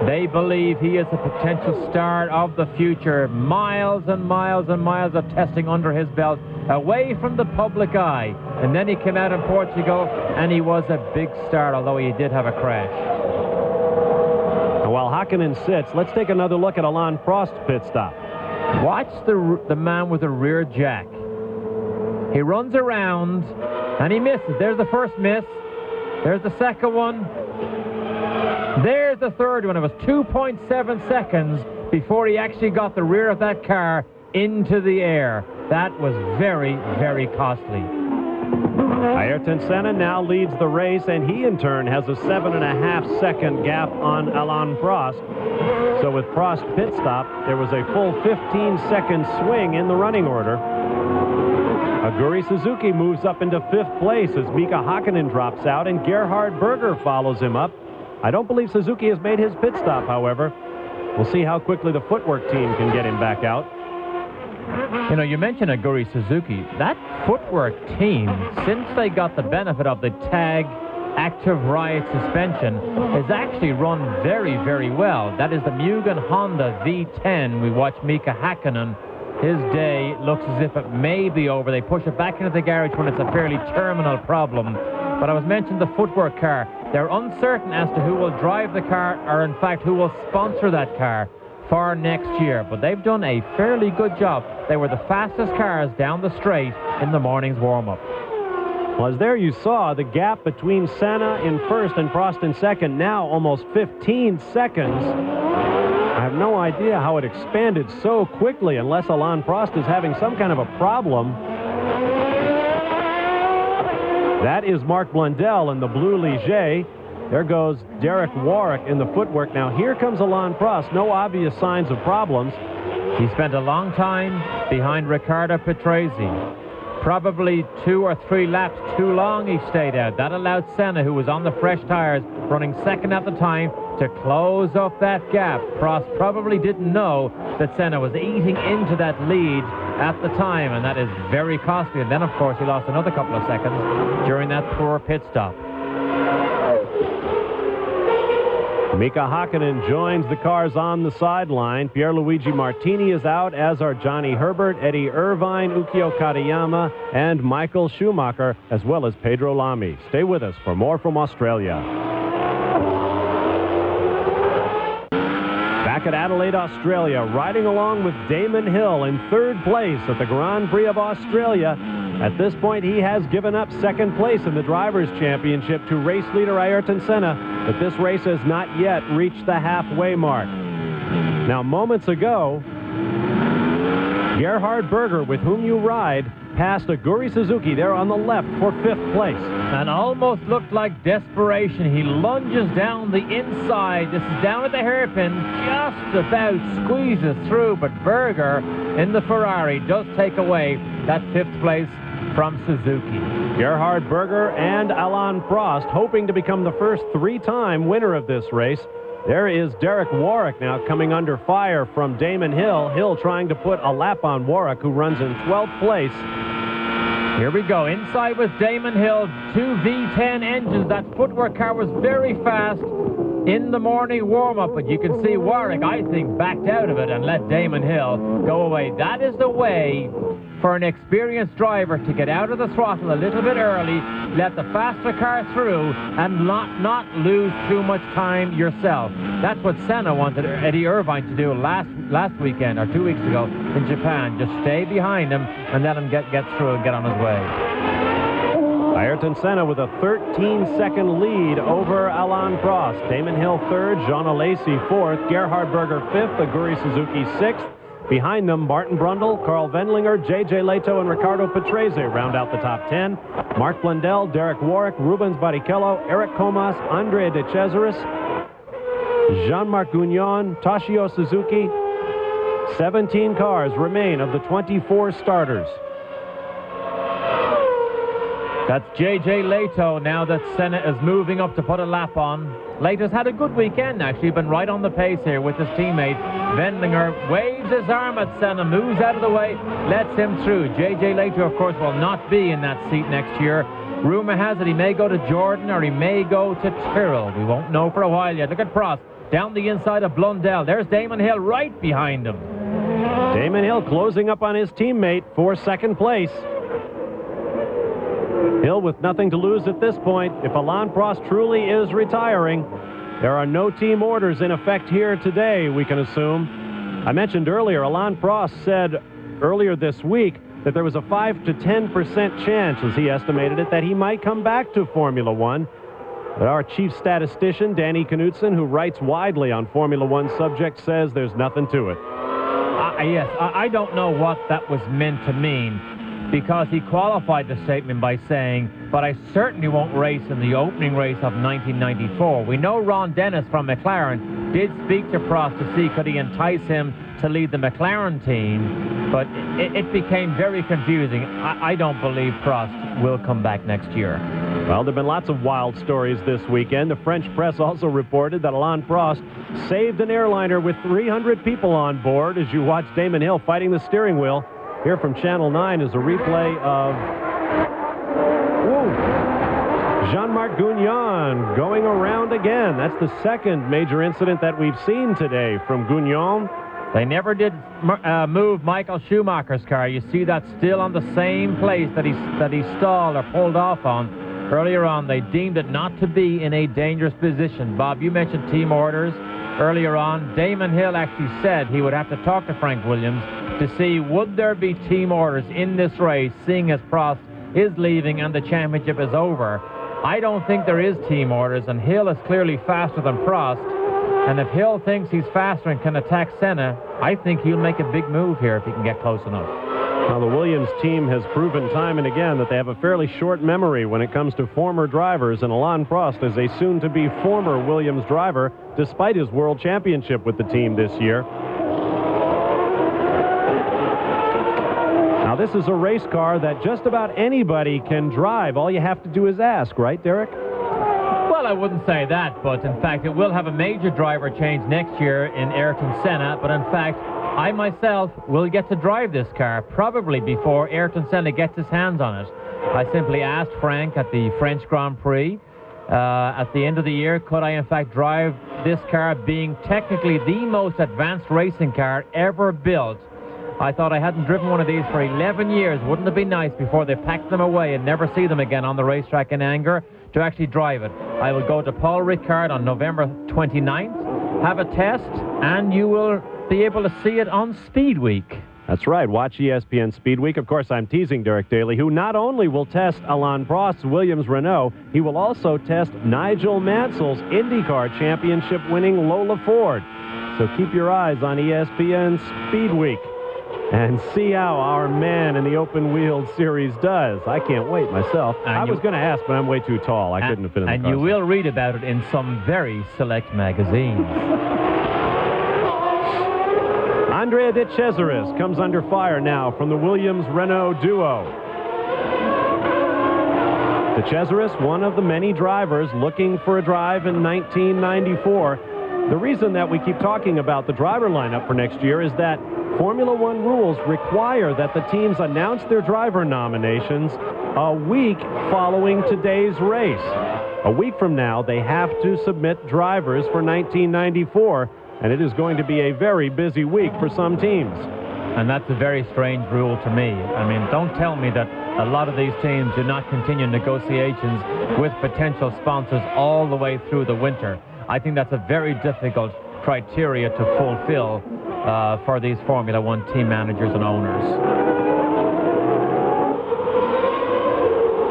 They believe he is a potential star of the future. Miles and miles and miles of testing under his belt, away from the public eye. And then he came out in Portugal, and he was a big star, although he did have a crash. And while Hakkinen sits, let's take another look at Alain Prost's pit stop. Watch the man with the rear jack. He runs around, and he misses. There's the first miss. There's the second one. There's the third one. It was 2.7 seconds before he actually got the rear of that car into the air. That was very, very costly. Ayrton Senna now leads the race, and he in turn has a 7.5 second gap on Alain Prost. So with Prost's pit stop, there was a full 15-second swing in the running order. Aguri Suzuki moves up into 5th place as Mika Hakkinen drops out, and Gerhard Berger follows him up. I don't believe Suzuki has made his pit stop, however. We'll see how quickly the footwork team can get him back out. You know, you mentioned Aguri Suzuki. That footwork team, since they got the benefit of the TAG Active Ride suspension, has actually run very, very well. That is the Mugen Honda V10. We watch Mika Hakkinen. His day looks as if it may be over. They push it back into the garage when it's a fairly terminal problem. But I was mentioning the footwork car. They're uncertain as to who will drive the car, or in fact who will sponsor that car for next year. But they've done a fairly good job. They were the fastest cars down the straight in the morning's warm-up. Well, as there you saw, the gap between Senna in first and Prost in second, now almost 15 seconds. I have no idea how it expanded so quickly, unless Alain Prost is having some kind of a problem. That is Mark Blundell in the blue Ligier. There goes Derek Warwick in the footwork. Now here comes Alain Prost. No obvious signs of problems. He spent a long time behind Riccardo Patrese. Probably 2 or 3 laps too long he stayed out. That allowed Senna, who was on the fresh tires, running second at the time, to close up that gap. Prost probably didn't know that Senna was eating into that lead at the time, and that is very costly. And then, of course, he lost another couple of seconds during that poor pit stop. Mika Hakkinen joins the cars on the sideline. Pierluigi Martini is out, as are Johnny Herbert, Eddie Irvine, Ukio Katayama, and Michael Schumacher, as well as Pedro Lamy. Stay with us for more from Australia. back at Adelaide, Australia, riding along with Damon Hill in third place at the Grand Prix of Australia. At this point, he has given up second place in the Drivers' Championship to race leader Ayrton Senna, but this race has not yet reached the halfway mark. Now, moments ago, Gerhard Berger, with whom you ride, passed Aguri Suzuki there on the left for fifth place. And almost looked like desperation. He lunges down the inside. This is down at the hairpin, just about squeezes through, but Berger in the Ferrari does take away that fifth place from Suzuki. Gerhard Berger and Alain Prost hoping to become the first three-time winner of this race. There is Derek Warwick now coming under fire from Damon Hill. Hill trying to put a lap on Warwick, who runs in 12th place. Here we go, inside with Damon Hill, two V10 engines. That footwork car was very fast in the morning warm-up, but you can see Warwick, I think, backed out of it and let Damon Hill go away. That is the way for an experienced driver to get out of the throttle a little bit early, let the faster car through, and not lose too much time yourself. That's what Senna wanted Eddie Irvine to do last weekend, or 2 weeks ago in Japan. Just stay behind him and let him get through and get on his way. Ayrton Senna with a 13-second lead over Alain Prost. Damon Hill third, Jean Alesi fourth, Gerhard Berger fifth, Aguri Suzuki sixth. Behind them, Martin Brundle, Carl Wendlinger, J.J. Leto, and Ricardo Patrese round out the top 10. Mark Blundell, Derek Warwick, Rubens Barrichello, Eric Comas, Andrea De Cesaris, Jean-Marc Gounon, Toshio Suzuki. 17 cars remain of the 24 starters. That's J.J. Leto now that Senna is moving up to put a lap on. Leto's had a good weekend, actually. Been right on the pace here with his teammate. Wendlinger waves his arm at Senna, moves out of the way, lets him through. J.J. Leto, of course, will not be in that seat next year. Rumor has it he may go to Jordan or he may go to Tyrrell. We won't know for a while yet. Look at Prost down the inside of Blundell. There's Damon Hill right behind him. Damon Hill closing up on his teammate for second place. Hill with nothing to lose at this point. If Alain Prost truly is retiring, there are no team orders in effect here today, we can assume. I mentioned earlier, Alain Prost said earlier this week that there was a 5 to 10% chance, as he estimated it, that he might come back to Formula One. But our chief statistician, Danny Knutson, who writes widely on Formula One subjects, says there's nothing to it. Yes, I don't know what that was meant to mean, because he qualified the statement by saying, but I certainly won't race in the opening race of 1994. We know Ron Dennis from McLaren did speak to Prost to see could he entice him to lead the McLaren team, but it became very confusing. I don't believe Prost will come back next year. Well, there have been lots of wild stories this weekend. The French press also reported that Alain Prost saved an airliner with 300 people on board as you watch Damon Hill fighting the steering wheel. Here from Channel 9 is a replay of Jean-Marc Gounon going around again. That's the second major incident that we've seen today from Gounon. They never did move Michael Schumacher's car. You see that still on the same place that he stalled or pulled off on earlier on. They deemed it not to be in a dangerous position. Bob, you mentioned team orders earlier on. Damon Hill actually said he would have to talk to Frank Williams to see would there be team orders in this race, seeing as Prost is leaving and the championship is over. I don't think there is team orders, and Hill is clearly faster than Prost. And if Hill thinks he's faster and can attack Senna, I think he'll make a big move here if he can get close enough. Now, the Williams team has proven time and again that they have a fairly short memory when it comes to former drivers, and Alain Prost is a soon-to-be former Williams driver, despite his world championship with the team this year. Now, this is a race car that just about anybody can drive. All you have to do is ask, right, Derek? Well, I wouldn't say that, but in fact, it will have a major driver change next year in Ayrton Senna. But in fact, I myself will get to drive this car probably before Ayrton Senna gets his hands on it. I simply asked Frank at the French Grand Prix at the end of the year, could I in fact drive this car, being technically the most advanced racing car ever built. I thought I hadn't driven one of these for 11 years. Wouldn't it be nice before they pack them away and never see them again on the racetrack in anger to actually drive it? I will go to Paul Ricard on November 29th have a test, and you will be able to see it on Speed Week. That's right. Watch ESPN Speed Week. Of course, I'm teasing Derek Daly, who not only will test Alain Prost's Williams-Renault, he will also test Nigel Mansell's IndyCar championship-winning Lola Ford. So keep your eyes on ESPN Speed Week and see how our man in the open-wheeled series does. I can't wait myself. I was going to ask, but I'm way too tall. I couldn't have fit in the car. And you will read about it in some very select magazines. Andrea De Cesaris comes under fire now from the Williams-Renault duo. De Cesaris, one of the many drivers looking for a drive in 1994. The reason that we keep talking about the driver lineup for next year is that Formula One rules require that the teams announce their driver nominations a week following today's race. A week from now, they have to submit drivers for 1994. And it is going to be a very busy week for some teams. And that's a very strange rule to me. I mean, don't tell me that a lot of these teams do not continue negotiations with potential sponsors all the way through the winter. I think that's a very difficult criteria to fulfill for these Formula One team managers and owners.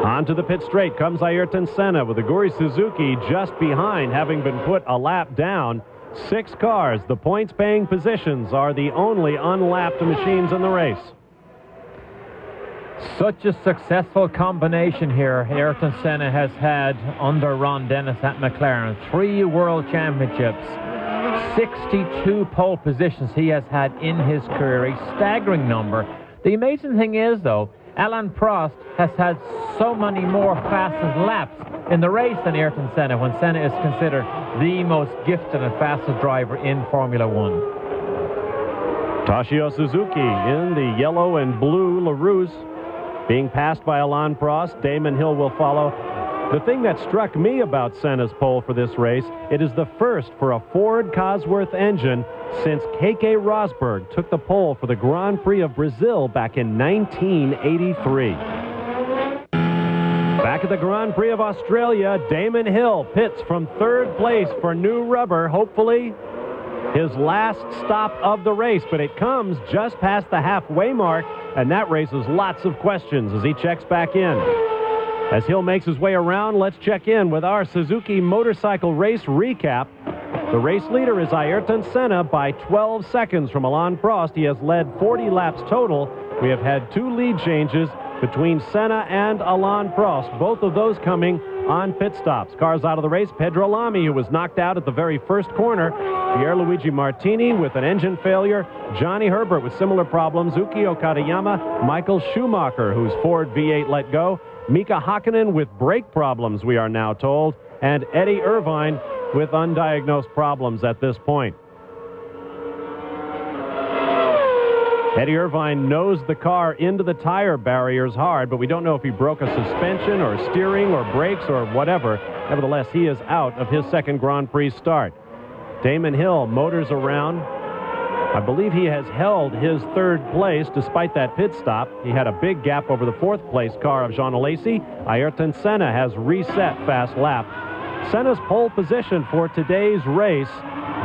Onto the pit straight comes Ayrton Senna with Aguri Suzuki just behind, having been put a lap down. 6 cars. The points-paying positions are the only unlapped machines in the race. Such a successful combination here Ayrton Senna has had under Ron Dennis at McLaren. 3 World Championships, 62 pole positions he has had in his career, a staggering number. The amazing thing is, though, Alain Prost has had so many more fastest laps in the race than Ayrton Senna, when Senna is considered the most gifted and fastest driver in Formula One. Toshio Suzuki in the yellow and blue LaRousse, being passed by Alain Prost. Damon Hill will follow. The thing that struck me about Senna's pole for this race, it is the first for a Ford Cosworth engine since Keke Rosberg took the pole for the Grand Prix of Brazil back in 1983. Back at the Grand Prix of Australia, Damon Hill pits from 3rd place for new rubber, hopefully his last stop of the race, but it comes just past the halfway mark, and that raises lots of questions as he checks back in. As Hill makes his way around, let's check in with our Suzuki motorcycle race recap. The race leader is Ayrton Senna by 12 seconds from Alain Prost. He has led 40 laps total. We have had 2 lead changes between Senna and Alain Prost, both of those coming on pit stops. Cars out of the race, Pedro Lamy, who was knocked out at the very first corner, Pierluigi Martini with an engine failure, Johnny Herbert with similar problems, Ukio Katayama, Michael Schumacher, whose Ford V8 let go, Mika Hakkinen with brake problems, we are now told, and Eddie Irvine with undiagnosed problems at this point. Eddie Irvine nosed the car into the tire barriers hard, but we don't know if he broke a suspension or steering or brakes or whatever. Nevertheless, he is out of his second Grand Prix start. Damon Hill motors around. I believe he has held his 3rd place despite that pit stop. He had a big gap over the 4th place car of Jean Alesi. Ayrton Senna has reset fast lap. Senna's pole position for today's race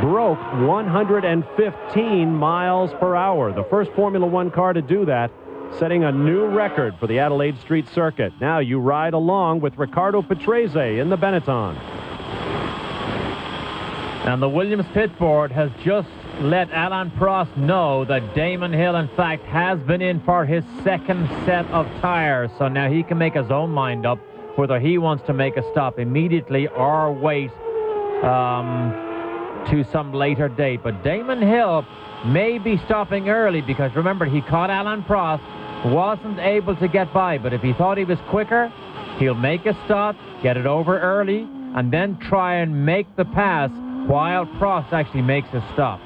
broke 115 miles per hour. The first Formula One car to do that, setting a new record for the Adelaide Street Circuit. Now you ride along with Riccardo Patrese in the Benetton. And the Williams pit board has just let Alain Prost know that Damon Hill, in fact, has been in for his 2nd set of tires. So now he can make his own mind up whether he wants to make a stop immediately or wait to some later date. But Damon Hill may be stopping early because, remember, he caught Alain Prost, wasn't able to get by. But if he thought he was quicker, he'll make a stop, get it over early, and then try and make the pass while Prost actually makes a stop.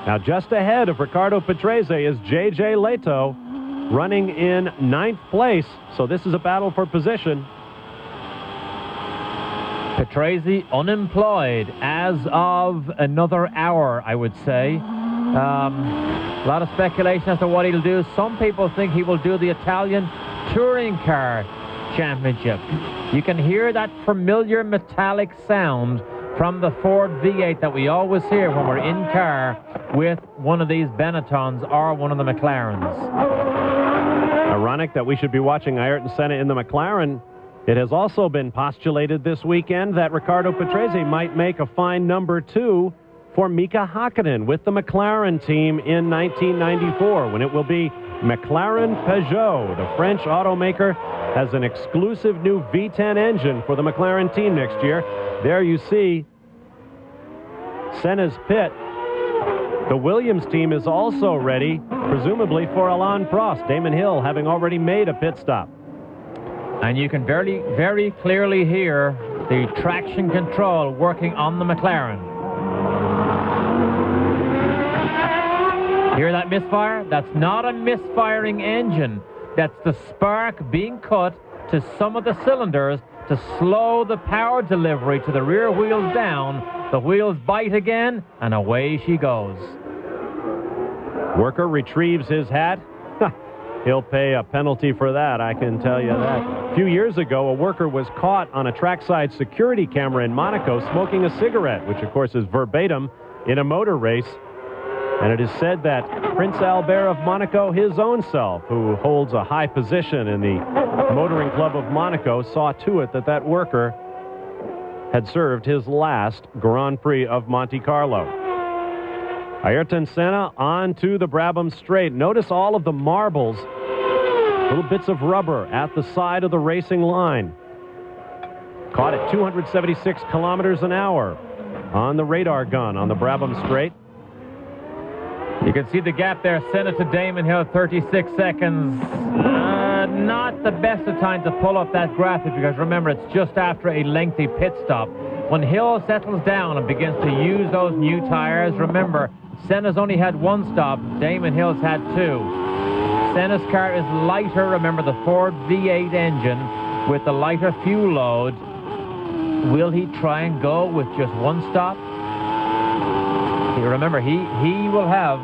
Now just ahead of Riccardo Patrese is J.J. Leto, running in 9th place. So this is a battle for position. Patrese unemployed as of another hour, I would say. A lot of speculation as to what he'll do. Some people think he will do the Italian Touring Car Championship. You can hear that familiar metallic sound from the Ford V8 that we always hear when we're in car with one of these Benettons or one of the McLarens. Ironic that we should be watching Ayrton Senna in the McLaren. It has also been postulated this weekend that Riccardo Patrese might make a fine number 2 for Mika Hakkinen with the McLaren team in 1994, when it will be McLaren Peugeot. The French automaker has an exclusive new V10 engine for the McLaren team next year. There you see Senna's pit. The Williams team is also ready, presumably for Alain Prost. Damon Hill having already made a pit stop. And you can very clearly hear the traction control working on the McLaren. Hear that misfire? That's not a misfiring engine. That's the spark being cut to some of the cylinders to slow the power delivery to the rear wheels down. The wheels bite again, and away she goes. Worker retrieves his hat. He'll pay a penalty for that, I can tell you that. A few years ago, a worker was caught on a trackside security camera in Monaco smoking a cigarette, which of course is verbatim in a motor race. And it is said that Prince Albert of Monaco, his own self, who holds a high position in the Motoring Club of Monaco, saw to it that that worker had served his last Grand Prix of Monte Carlo. Ayrton Senna on to the Brabham Straight. Notice all of the marbles, little bits of rubber at the side of the racing line. Caught at 276 kilometers an hour on the radar gun on the Brabham Straight. You can see the gap there, Senna to Damon Hill, 36 seconds. Not the best of time to pull up that graphic, because remember, it's just after a lengthy pit stop. When Hill settles down and begins to use those new tires, remember, Senna's only had one stop, Damon Hill's had 2. Senna's car is lighter, remember, the Ford V8 engine with the lighter fuel load. Will he try and go with just one stop? Remember, he will have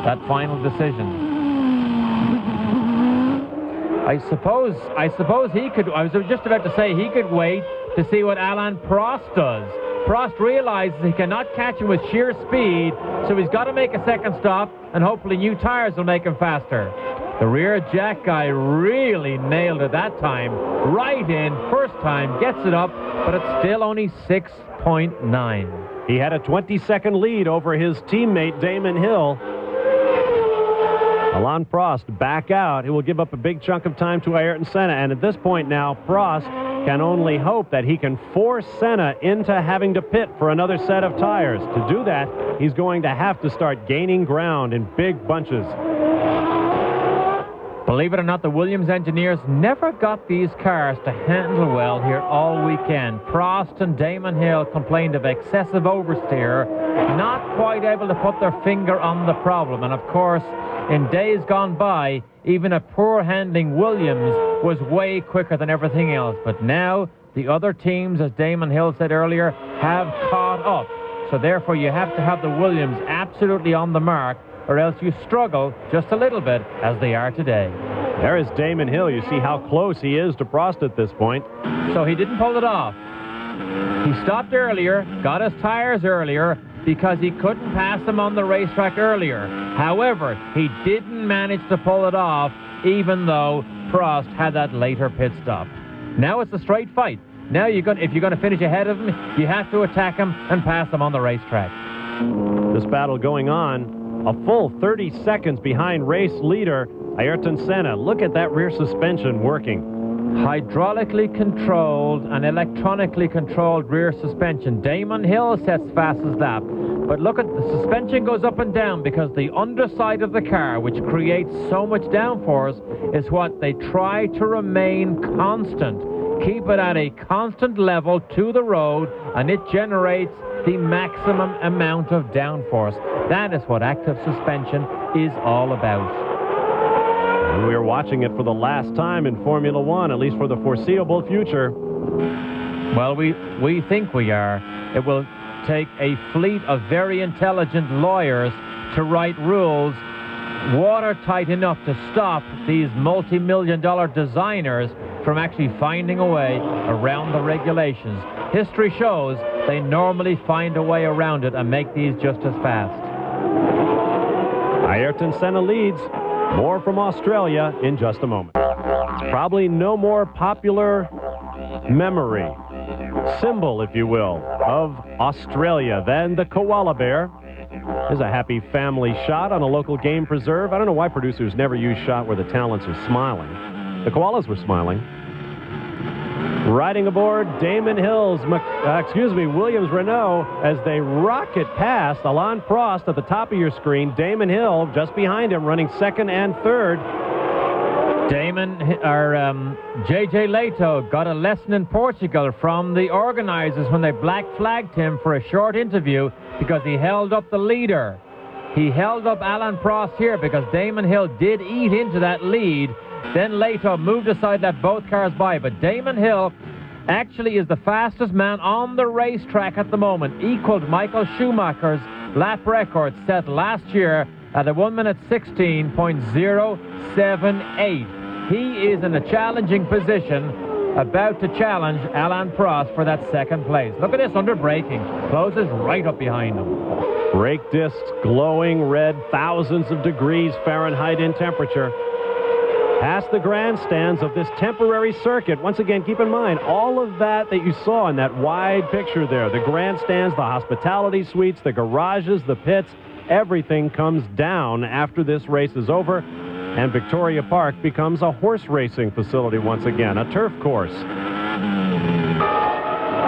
that final decision. I suppose he could, I was just about to say he could wait to see what Alain Prost does. Prost realizes he cannot catch him with sheer speed, so he's got to make a second stop, and hopefully new tires will make him faster. The rear jack guy really nailed it that time. Right in, first time, gets it up, but it's still only 6.9. He had a 20-second lead over his teammate Damon Hill. Alain Prost back out. He will give up a big chunk of time to Ayrton Senna, and at this point now, Prost can only hope that he can force Senna into having to pit for another set of tires. To do that, he's going to have to start gaining ground in big bunches. Believe it or not, the Williams engineers never got these cars to handle well here all weekend. Prost and Damon Hill complained of excessive oversteer, not quite able to put their finger on the problem. And of course, in days gone by, even a poor handling Williams was way quicker than everything else. But now, the other teams, as Damon Hill said earlier, have caught up. So therefore, you have to have the Williams absolutely on the mark, or else you struggle just a little bit, as they are today. There is Damon Hill. You see how close he is to Prost at this point. So he didn't pull it off. He stopped earlier, got his tires earlier, because he couldn't pass him on the racetrack earlier. However, he didn't manage to pull it off, even though Prost had that later pit stop. Now it's a straight fight. Now if you're going to finish ahead of him, you have to attack him and pass him on the racetrack. This battle going on a full 30 seconds behind race leader Ayrton Senna. Look at that rear suspension working. Hydraulically controlled and electronically controlled rear suspension. Damon Hill sets fastest lap. But look at the suspension goes up and down because the underside of the car, which creates so much downforce, is what they try to remain constant. Keep it at a constant level to the road, and it generates the maximum amount of downforce. That is what active suspension is all about. And we're watching it for the last time in Formula One, at least for the foreseeable future. Well, we think we are. It will take a fleet of very intelligent lawyers to write rules watertight enough to stop these multi-million-dollar designers from actually finding a way around the regulations. History shows they normally find a way around it and make these just as fast. Ayrton Senna leads. More from Australia in just a moment. It's probably no more popular memory, symbol, if you will, of Australia than the koala bear. There's a happy family shot on a local game preserve. I don't know why producers never use shot where the talents are smiling. The koalas were smiling. Riding aboard Damon Hill's, Williams Renault as they rocket past Alain Prost at the top of your screen. Damon Hill just behind him, running second and third. J.J. Leito got a lesson in Portugal from the organizers when they black flagged him for a short interview because he held up the leader. He held up Alain Prost here because Damon Hill did eat into that lead. Then Leito moved aside, let both cars by. But Damon Hill actually is the fastest man on the racetrack at the moment. Equaled Michael Schumacher's lap record set last year at a 1:16.078. He is in a challenging position, about to challenge Alain Prost for that second place. Look at this under braking. Closes right up behind him. Brake discs glowing red, thousands of degrees Fahrenheit in temperature. Past the grandstands of this temporary circuit. Once again, keep in mind, all of that you saw in that wide picture there, the grandstands, the hospitality suites, the garages, the pits, everything comes down after this race is over, and Victoria Park becomes a horse racing facility once again, a turf course.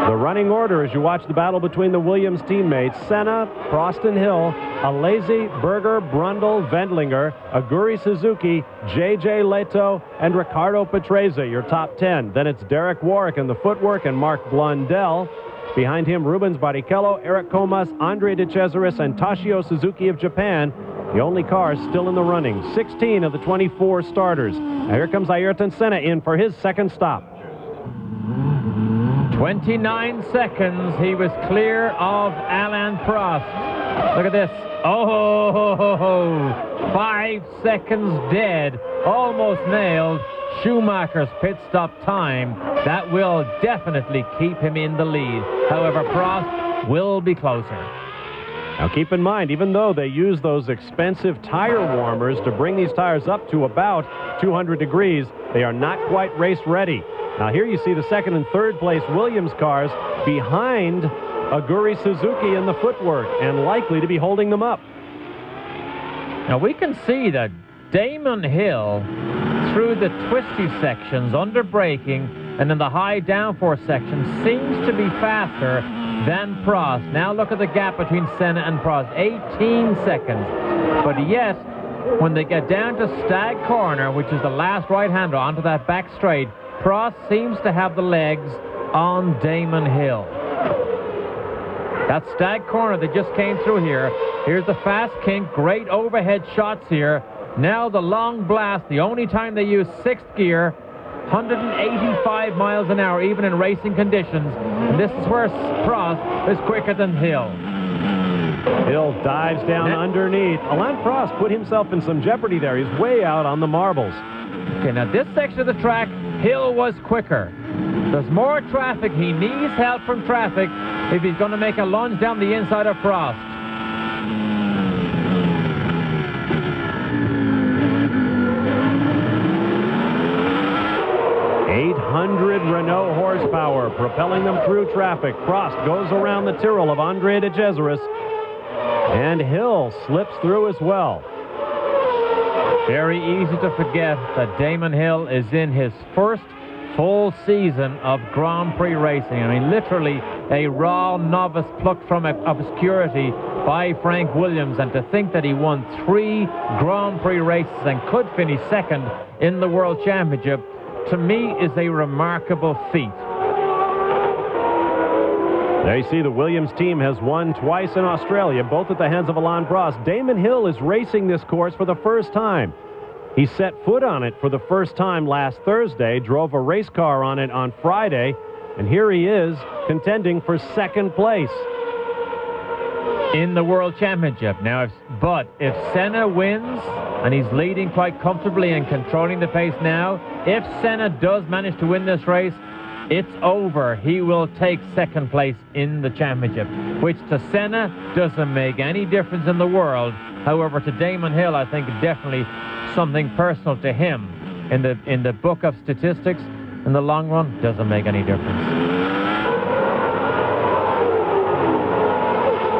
The running order as you watch the battle between the Williams teammates: Senna, Prost and Hill, Alesi, Berger, Brundle, Wendlinger, Aguri Suzuki, J.J. Leito, and Ricardo Patrese, your top 10. Then it's Derek Warwick in the footwork and Mark Blundell. Behind him, Rubens Barrichello, Eric Comas, Andre De Cesaris, and Toshio Suzuki of Japan. The only cars still in the running. 16 of the 24 starters. Now here comes Ayrton Senna in for his second stop. 29 seconds. He was clear of Alain Prost. Look at this. Oh, 5 seconds dead. Almost nailed Schumacher's pit stop time. That will definitely keep him in the lead. However, Prost will be closer. Now keep in mind, even though they use those expensive tire warmers to bring these tires up to about 200 degrees, they are not quite race ready. Now here you see the second and third place Williams cars behind Aguri Suzuki in the footwork and likely to be holding them up. Now we can see that Damon Hill, through the twisty sections, under braking, and in the high downforce section, seems to be faster than Prost. Now look at the gap between Senna and Prost, 18 seconds. But yet, when they get down to Stag Corner, which is the last right-hander onto that back straight, Prost seems to have the legs on Damon Hill. That Stag Corner that just came through here. Here's the fast kink, great overhead shots here. Now the long blast, the only time they use sixth gear, 185 miles an hour, even in racing conditions. And this is where Prost is quicker than Hill. Hill dives down underneath. Alain Prost put himself in some jeopardy there. He's way out on the marbles. Okay, now this section of the track, Hill was quicker. There's more traffic. He needs help from traffic if he's going to make a lunge down the inside of Prost. 800 Renault horsepower propelling them through traffic. Prost goes around the Tyrrell of Andre De Cesaris, and Hill slips through as well. Very easy to forget that Damon Hill is in his first full season of Grand Prix racing. I mean, literally a raw novice plucked from obscurity by Frank Williams, and to think that he won 3 Grand Prix races and could finish second in the World Championship, to me, is a remarkable feat. There you see the Williams team has won twice in Australia, both at the hands of Alain Prost. Damon Hill is racing this course for the first time. He set foot on it for the first time last Thursday, drove a race car on it on Friday, and here he is contending for second place in the World Championship. Now, if Senna wins, and he's leading quite comfortably and controlling the pace now, if Senna does manage to win this race, it's over. He will take second place in the championship, which to Senna doesn't make any difference in the world. However, to Damon Hill, I think definitely something personal to him in the book of statistics. In the long run, doesn't make any difference.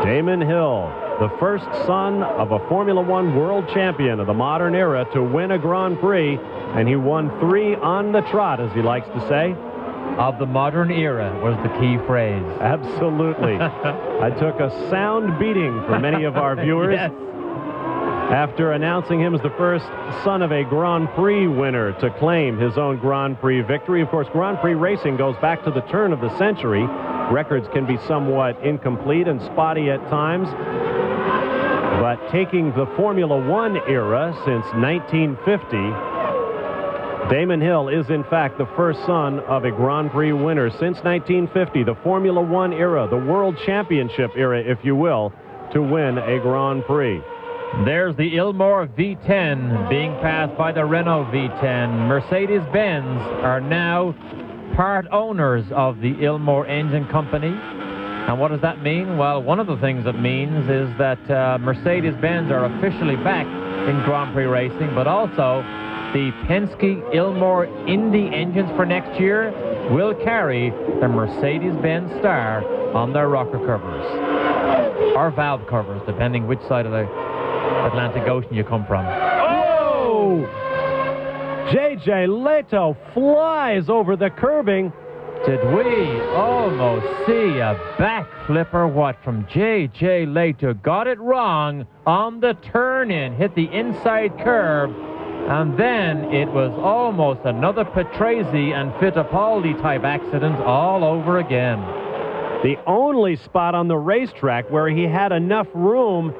Damon Hill, the first son of a Formula One world champion of the modern era to win a Grand Prix, and he won 3 on the trot, as he likes to say. Of the modern era was the key phrase. Absolutely. I took a sound beating from many of our viewers. Yes. After announcing him as the first son of a Grand Prix winner to claim his own Grand Prix victory. Of course, Grand Prix racing goes back to the turn of the century. Records can be somewhat incomplete and spotty at times. But taking the Formula One era since 1950, Damon Hill is, in fact, the first son of a Grand Prix winner since 1950, the Formula One era, the World Championship era, if you will, to win a Grand Prix. There's the Ilmor V10 being passed by the Renault V10. Mercedes-Benz are now part owners of the Ilmor Engine Company. And what does that mean? Well, one of the things it means is that Mercedes-Benz are officially back in Grand Prix racing, but also the Penske Ilmor Indy engines for next year will carry the Mercedes-Benz star on their rocker covers. Or valve covers, depending which side of the Atlantic Ocean you come from. Oh! J.J. Leto flies over the curbing. Did we almost see a backflip or what from J.J. Leto? Got it wrong on the turn-in, hit the inside curb, and then it was almost another Patrese and Fittipaldi type accident all over again. The only spot on the racetrack where he had enough room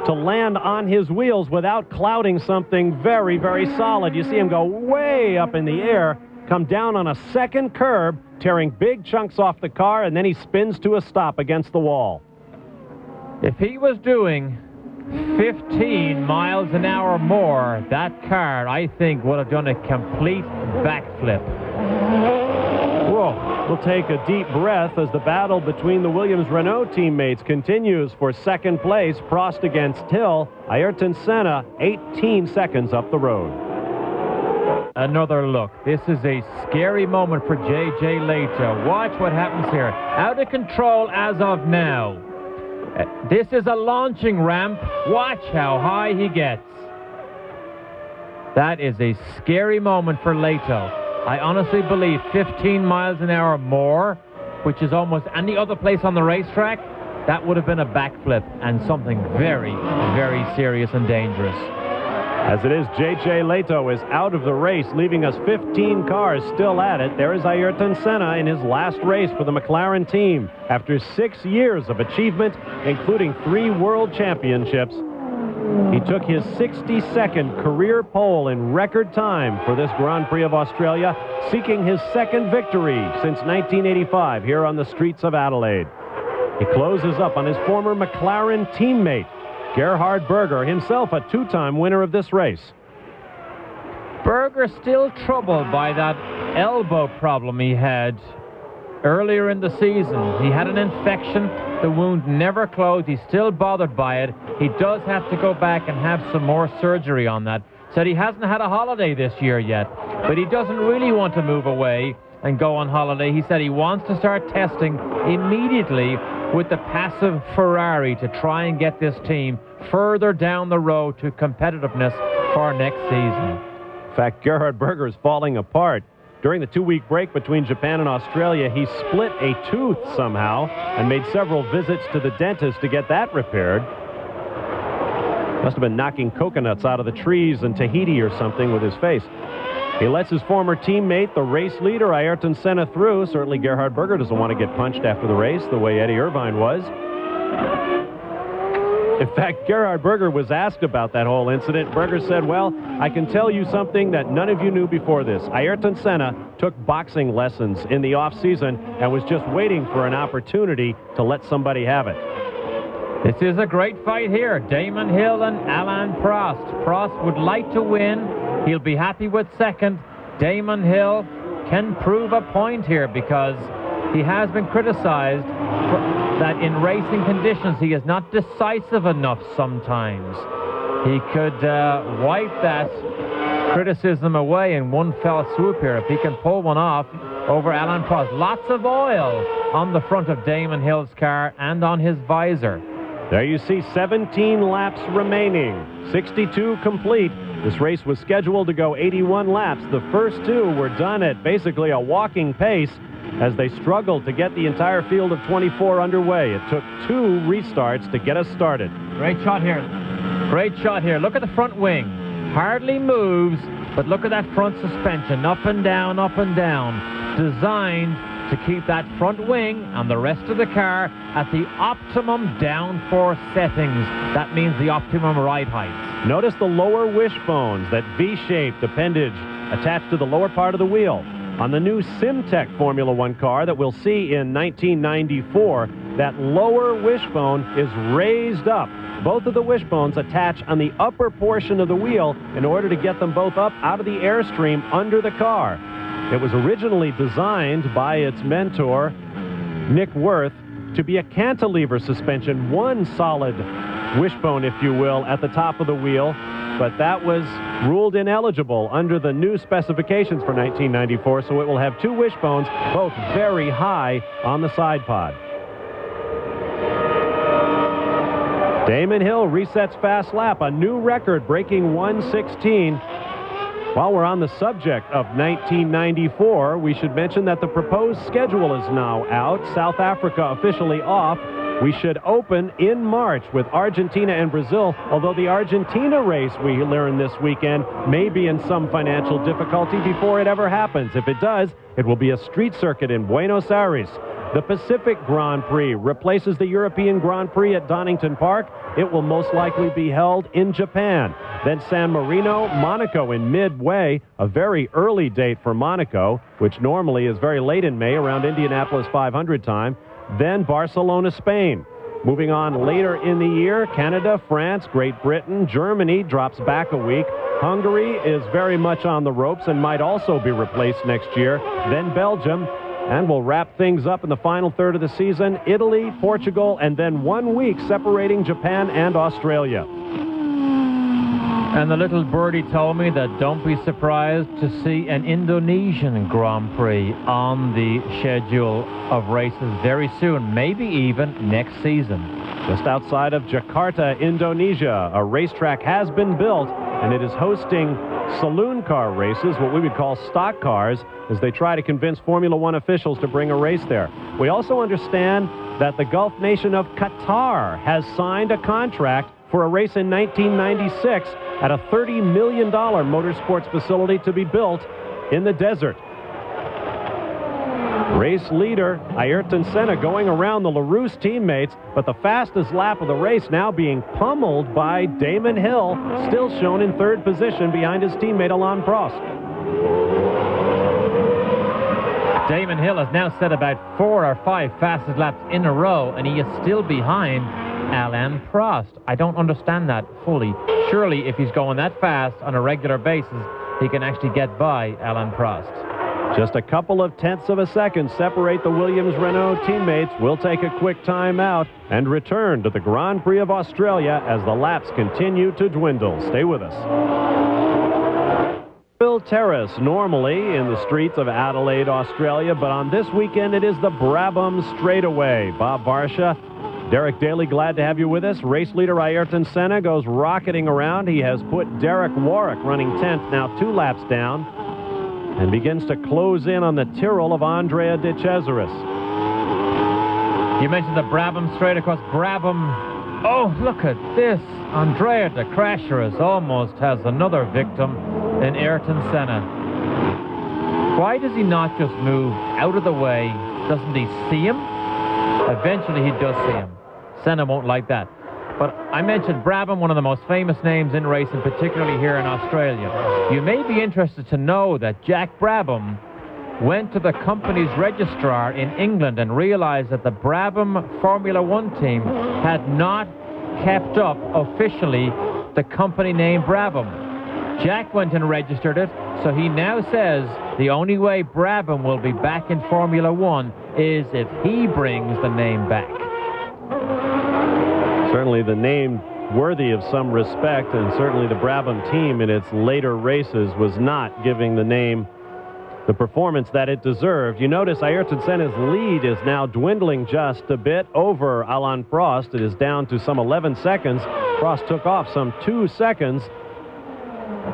to land on his wheels without clouding something very, very solid. You see him go way up in the air, come down on a second curb, tearing big chunks off the car, and then he spins to a stop against the wall. If he was doing 15 miles an hour more, that car, I think, would have done a complete backflip. Whoa. We'll take a deep breath as the battle between the Williams-Renault teammates continues for second place. Prost against Hill. Ayrton Senna, 18 seconds up the road. Another look. This is a scary moment for J.J. Leto. Watch what happens here. Out of control as of now. This is a launching ramp. Watch how high he gets. That is a scary moment for Leto. I honestly believe 15 miles an hour more, which is almost any other place on the racetrack, that would have been a backflip and something very, very serious and dangerous. As it is, J.J. Leto is out of the race, leaving us 15 cars still at it. There is Ayrton Senna in his last race for the McLaren team. After 6 years of achievement, including 3 world championships, he took his 62nd career pole in record time for this Grand Prix of Australia, seeking his second victory since 1985 here on the streets of Adelaide. He closes up on his former McLaren teammate, Gerhard Berger, himself a 2-time winner of this race. Berger still troubled by that elbow problem he had earlier in the season. He had an infection. The wound never closed. He's still bothered by it. He does have to go back and have some more surgery on that. Said he hasn't had a holiday this year yet, but he doesn't really want to move away and go on holiday. He said he wants to start testing immediately with the passive Ferrari to try and get this team further down the road to competitiveness for next season. In fact, Gerhard Berger is falling apart. During the 2-week break between Japan and Australia, he split a tooth somehow and made several visits to the dentist to get that repaired. Must have been knocking coconuts out of the trees in Tahiti or something with his face. He lets his former teammate, the race leader, Ayrton Senna, through. Certainly Gerhard Berger doesn't want to get punched after the race the way Eddie Irvine was. In fact, Gerhard Berger was asked about that whole incident. Berger said, well, I can tell you something that none of you knew before this. Ayrton Senna took boxing lessons in the off-season and was just waiting for an opportunity to let somebody have it. This is a great fight here. Damon Hill and Alain Prost. Prost would like to win. He'll be happy with second. Damon Hill can prove a point here, because he has been criticized that in racing conditions he is not decisive enough sometimes. He could wipe that criticism away in one fell swoop here if he can pull one off over Alain Prost. Lots of oil on the front of Damon Hill's car and on his visor. There you see 17 laps remaining, 62 complete. This race was scheduled to go 81 laps. The first two were done at basically a walking pace as they struggled to get the entire field of 24 underway. It took 2 restarts to get us started. Great shot here. Great shot here. Look at the front wing. Hardly moves, but look at that front suspension. Up and down, up and down. Designed to keep that front wing and the rest of the car at the optimum downforce settings. That means the optimum ride height. Notice the lower wishbones, that V-shaped appendage attached to the lower part of the wheel. On the new Simtech Formula One car that we'll see in 1994, that lower wishbone is raised up. Both of the wishbones attach on the upper portion of the wheel in order to get them both up out of the airstream under the car. It was originally designed by its mentor, Nick Wirth, to be a cantilever suspension, one solid wishbone, if you will, at the top of the wheel, but that was ruled ineligible under the new specifications for 1994, so it will have 2 wishbones, both very high on the side pod. Damon Hill resets fast lap, a new record, breaking 1:16. While we're on the subject of 1994, we should mention that the proposed schedule is now out. South Africa officially off. We should open in March with Argentina and Brazil, although the Argentina race we learned this weekend may be in some financial difficulty before it ever happens. If it does, it will be a street circuit in Buenos Aires. The Pacific Grand Prix replaces the European Grand Prix at Donington Park. It will most likely be held in Japan. Then San Marino, Monaco in midway, a very early date for Monaco, which normally is very late in May, around Indianapolis 500 time. Then Barcelona, Spain. Moving on later in the year, Canada, France, Great Britain, Germany drops back a week. Hungary is very much on the ropes and might also be replaced next year. Then Belgium. And we'll wrap things up in the final third of the season. Italy, Portugal, and then 1 week separating Japan and Australia. And the little birdie told me that don't be surprised to see an Indonesian Grand Prix on the schedule of races very soon, maybe even next season. Just outside of Jakarta, Indonesia, a racetrack has been built, and it is hosting saloon car races, what we would call stock cars, as they try to convince Formula One officials to bring a race there. We also understand that the Gulf nation of Qatar has signed a contract for a race in 1996 at a $30 million motorsports facility to be built in the desert. Race leader Ayrton Senna going around the LaRousse teammates, but the fastest lap of the race now being pummeled by Damon Hill, still shown in third position behind his teammate Alain Prost. Damon Hill has now set about 4 or 5 fastest laps in a row, and he is still behind Alain Prost. I don't understand that fully. Surely, if he's going that fast on a regular basis, he can actually get by Alain Prost. Just a couple of tenths of a second separate the Williams-Renault teammates. We'll take a quick time out and return to the Grand Prix of Australia as the laps continue to dwindle. Stay with us. Phil Terrace, normally in the streets of Adelaide, Australia, but on this weekend it is the Brabham Straightaway. Bob Barsha, Derek Daly, glad to have you with us. Race leader Ayrton Senna goes rocketing around. He has put Derek Warwick running 10th, now 2 laps down, and begins to close in on the Tyrrell of Andrea De Cesaris. You mentioned the Brabham Straight, of course. Brabham, oh, look at this. Andrea De Cesaris almost has another victim in Ayrton Senna. Why does he not just move out of the way? Doesn't he see him? Eventually he does see him. Senna won't like that. But I mentioned Brabham, one of the most famous names in racing, particularly here in Australia. You may be interested to know that Jack Brabham went to the company's registrar in England and realized that the Brabham Formula One team had not kept up officially the company name Brabham. Jack went and registered it, so he now says the only way Brabham will be back in Formula One is if he brings the name back. Certainly the name worthy of some respect, and certainly the Brabham team in its later races was not giving the name the performance that it deserved. You notice Ayrton Senna's lead is now dwindling just a bit over Alain Prost. It is down to some 11 seconds. Prost took off some 2 seconds.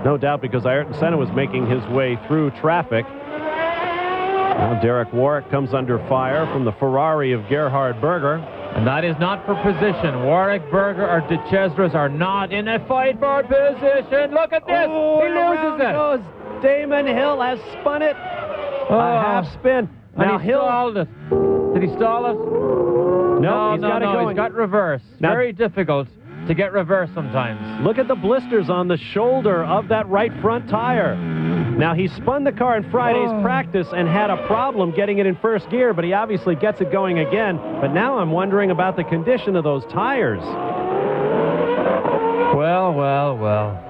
No doubt because Ayrton Senna was making his way through traffic. Now Derek Warwick comes under fire from the Ferrari of Gerhard Berger. And that is not for position. Warwick, Berger, or De Cesaris are not in a fight for position. Look at this. Oh, he loses it. Goes. Damon Hill has spun it. A half spin. Now Hill stalled it. Did he stall it? No, he's got it going. He's got reverse. Now, very difficult to get reverse sometimes. Look at the blisters on the shoulder of that right front tire. Now, he spun the car in Friday's practice and had a problem getting it in first gear, but he obviously gets it going again. But now I'm wondering about the condition of those tires. Well.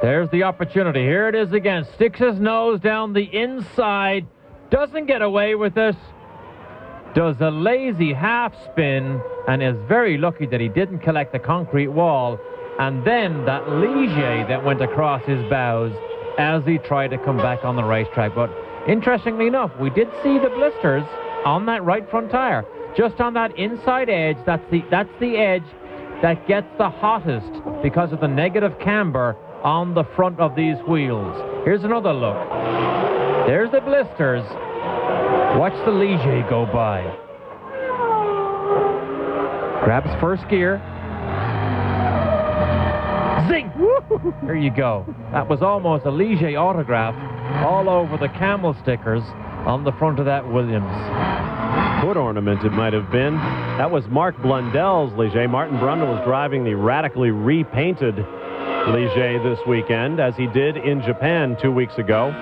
There's the opportunity. Here it is again. Sticks his nose down the inside. Doesn't get away with it. Does a lazy half spin and is very lucky that he didn't collect the concrete wall. And then that Ligier that went across his bows as he tried to come back on the racetrack. But interestingly enough, we did see the blisters on that right front tire. Just on that inside edge, that's the edge that gets the hottest because of the negative camber on the front of these wheels. Here's another look. There's the blisters. Watch the Ligier go by. Grabs first gear. Zing! There you go. That was almost a Ligier autograph all over the camel stickers on the front of that Williams. Foot ornament it might have been. That was Mark Blundell's Ligier. Martin Brundle was driving the radically repainted Ligier this weekend, as he did in Japan 2 weeks ago.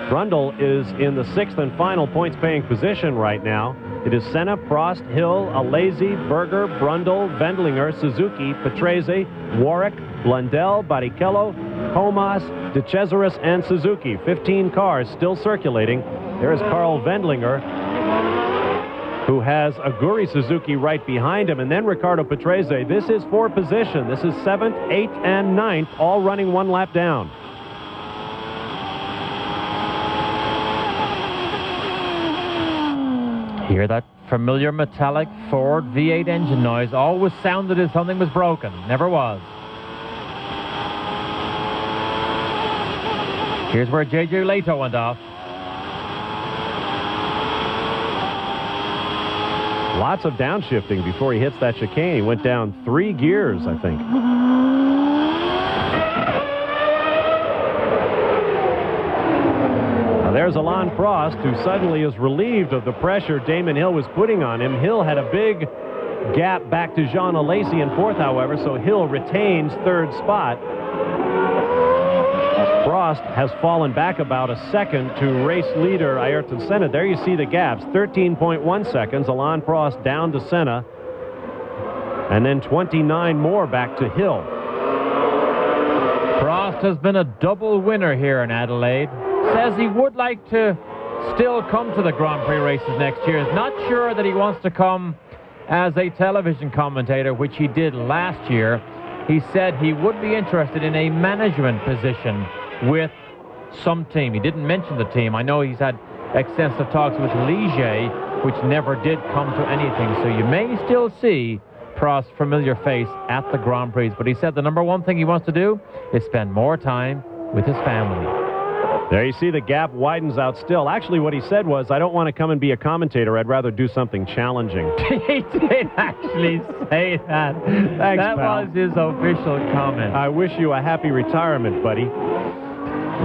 Brundle is in the 6th and final points-paying position right now. It is Senna, Prost, Hill, Alesi, Berger, Brundle, Wendlinger, Suzuki, Patrese, Warwick, Blundell, Barrichello, Comas, De Cesaris, and Suzuki. 15 cars still circulating. There is Carl Wendlinger, who has Aguri Suzuki right behind him, and then Ricardo Patrese. This is for position. This is 7th, 8th, and 9th, all running one lap down. Hear that familiar metallic Ford V8 engine noise. Always sounded as something was broken. Never was. Here's where J.J. Leto went off. Lots of downshifting before he hits that chicane. He went down 3 gears, I think. Now there's Alain Prost, who suddenly is relieved of the pressure Damon Hill was putting on him. Hill had a big gap back to Jean Alesi in 4th, however, so Hill retains 3rd spot. Prost has fallen back about a second to race leader Ayrton Senna. There you see the gaps, 13.1 seconds. Alain Prost down to Senna, and then 29 more back to Hill. Prost has been a double winner here in Adelaide. Says he would like to still come to the Grand Prix races next year. Is not sure that he wants to come as a television commentator, which he did last year. He said he would be interested in a management position with some team. He didn't mention the team. I know he's had extensive talks with Ligier, which never did come to anything. So you may still see Prost's familiar face at the Grand Prix. But he said the number one thing he wants to do is spend more time with his family. There you see the gap widens out still. Actually, what he said was, I don't want to come and be a commentator. I'd rather do something challenging. He did actually say that. Thanks, that pal. was his official comment. I wish you a happy retirement, buddy.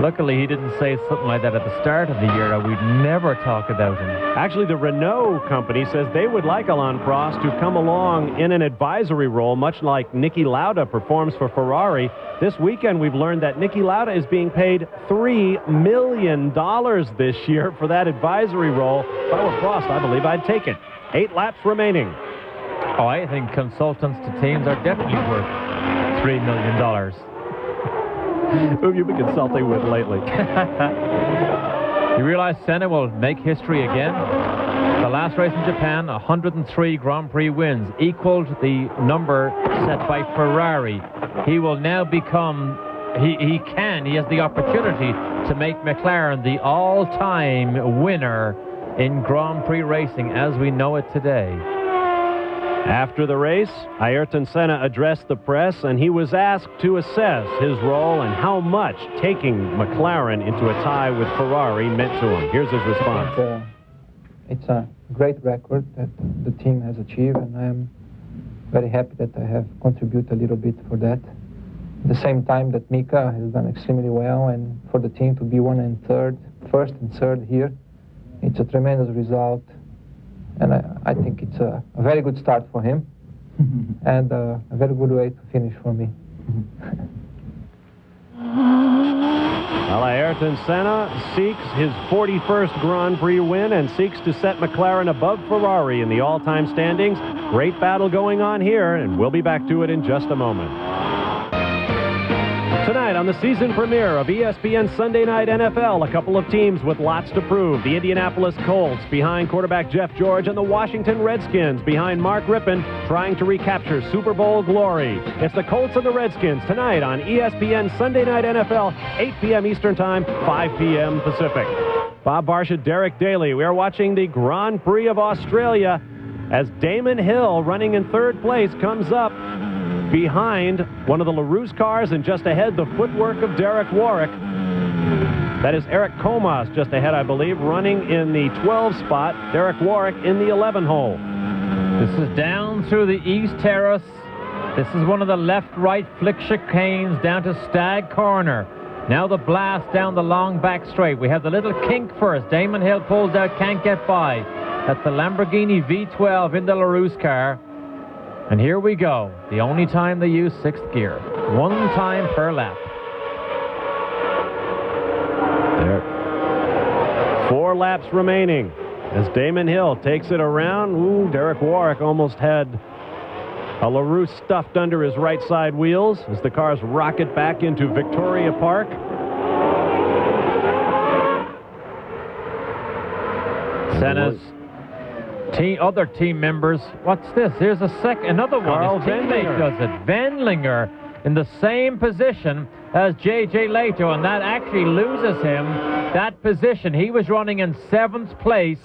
Luckily, he didn't say something like that at the start of the year, or we'd never talk about him. Actually, the Renault company says they would like Alain Prost to come along in an advisory role, much like Niki Lauda performs for Ferrari. This weekend, we've learned that Niki Lauda is being paid $3 million this year for that advisory role. If I were Prost, I believe I'd take it. 8 laps remaining. Oh, I think consultants to teams are definitely worth $3 million. Who have you been consulting with lately? You realize Senna will make history again? The last race in Japan, 103 Grand Prix wins, equaled the number set by Ferrari. He will now become, he has the opportunity to make McLaren the all-time winner in Grand Prix racing as we know it today. After the race, Ayrton Senna addressed the press, and he was asked to assess his role and how much taking McLaren into a tie with Ferrari meant to him. Here's his response. It's a great record that the team has achieved, and I am very happy that I have contributed a little bit for that. At the same time that Mika has done extremely well, and for the team to be first and third here, it's a tremendous result. And I think it's a very good start for him and a very good way to finish for me. Well, Ayrton Senna seeks his 41st Grand Prix win and seeks to set McLaren above Ferrari in the all-time standings. Great battle going on here, and we'll be back to it in just a moment. Tonight on the season premiere of ESPN Sunday Night NFL, a couple of teams with lots to prove. The Indianapolis Colts behind quarterback Jeff George and the Washington Redskins behind Mark Rypien trying to recapture Super Bowl glory. It's the Colts and the Redskins tonight on ESPN Sunday Night NFL, 8 p.m. Eastern Time, 5 p.m. Pacific. Bob Barsha, Derek Daly. We are watching the Grand Prix of Australia as Damon Hill, running in third place, comes up behind one of the LaRousse cars and just ahead the footwork of Derek Warwick. That is Eric Comas just ahead, I believe, running in the 12 spot. Derek Warwick in the 11 hole. This is down through the East Terrace. This is one of the left-right flick chicanes down to Stag Corner. Now the blast down the long back straight. We have the little kink first. Damon Hill pulls out, can't get by. That's the Lamborghini V12 in the LaRousse car. And here we go. The only time they use sixth gear. One time per lap. There. 4 laps remaining as Damon Hill takes it around. Ooh, Derek Warwick almost had a LaRousse stuffed under his right side wheels as the cars rocket back into Victoria Park. Senna's other team members. What's this? Here's another one. His teammate does it. Wendlinger in the same position as J.J. Leto, and that actually loses him that position. He was running in 7th place,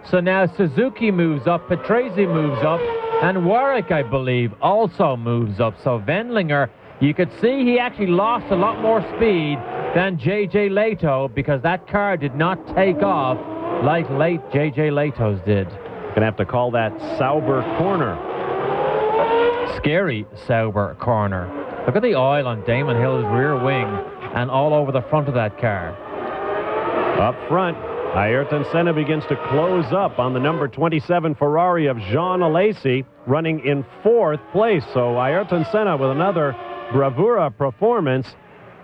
so now Suzuki moves up, Patrese moves up, and Warwick, I believe, also moves up. So Wendlinger, you could see he actually lost a lot more speed than J.J. Leto because that car did not take off like late J.J. Leto's did. Gonna have to call that Sauber corner. Scary Sauber corner. Look at the oil on Damon Hill's rear wing and all over the front of that car. Up front, Ayrton Senna begins to close up on the number 27 Ferrari of Jean Alesi, running in 4th place. So Ayrton Senna, with another bravura performance,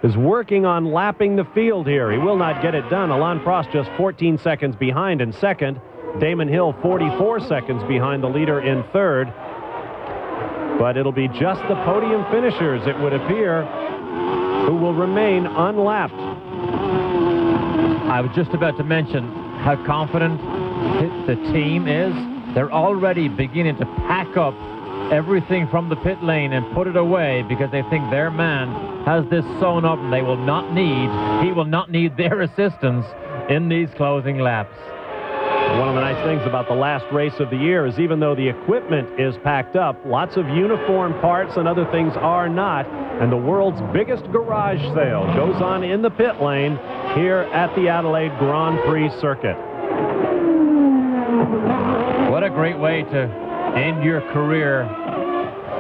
is working on lapping the field here. He will not get it done. Alain Prost just 14 seconds behind in 2nd. Damon Hill 44 seconds behind the leader in 3rd. But it'll be just the podium finishers, it would appear, who will remain unlapped. I was just about to mention how confident the team is. They're already beginning to pack up everything from the pit lane and put it away because they think their man has this sewn up and he will not need their assistance in these closing laps. One of the nice things about the last race of the year is even though the equipment is packed up, lots of uniform parts and other things are not. And the world's biggest garage sale goes on in the pit lane here at the Adelaide Grand Prix circuit. What a great way to end your career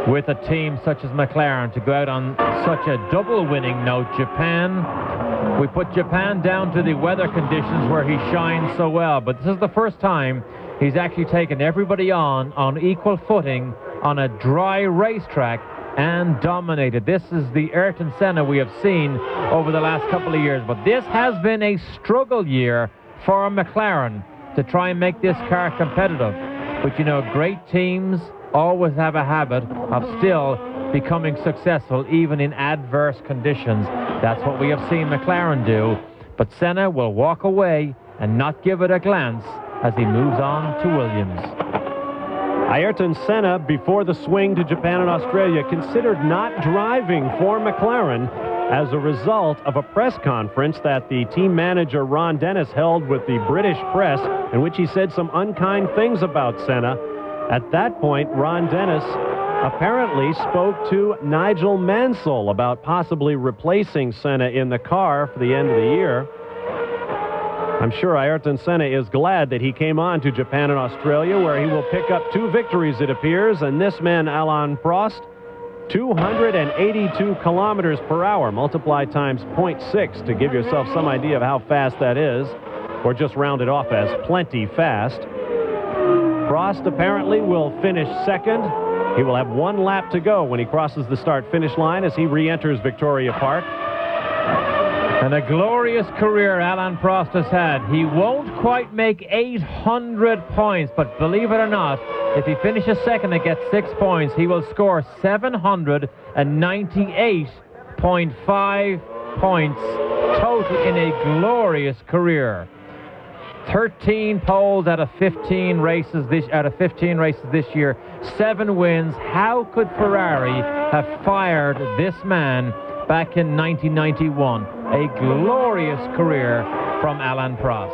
with a team such as McLaren, to go out on such a double winning note. Japan, we put Japan down to the weather conditions where he shines so well, but this is the first time he's actually taken everybody on equal footing on a dry racetrack and dominated. This is the Ayrton Senna we have seen over the last couple of years, but this has been a struggle year for McLaren to try and make this car competitive. But you know, great teams always have a habit of still becoming successful even in adverse conditions. That's what we have seen McLaren do. But Senna will walk away and not give it a glance as he moves on to Williams. Ayrton Senna, before the swing to Japan and Australia, considered not driving for McLaren as a result of a press conference that the team manager Ron Dennis held with the British press, in which he said some unkind things about Senna. At that point, Ron Dennis apparently spoke to Nigel Mansell about possibly replacing Senna in the car for the end of the year. I'm sure Ayrton Senna is glad that he came on to Japan and Australia, where he will pick up 2 victories, it appears, and this man, Alain Prost, 282 kilometers per hour. Multiply times 0.6 to give yourself some idea of how fast that is, or just round it off as plenty fast. Prost apparently will finish second. He will have 1 lap to go when he crosses the start-finish line as he re-enters Victoria Park. And a glorious career Alain Prost has had. He won't quite make 800 points, but believe it or not, if he finishes second and gets 6 points, he will score 798.5 points total in a glorious career. 13 poles out of 15 races this year, 7 wins. How could Ferrari have fired this man back in 1991? A glorious career from Alain Prost.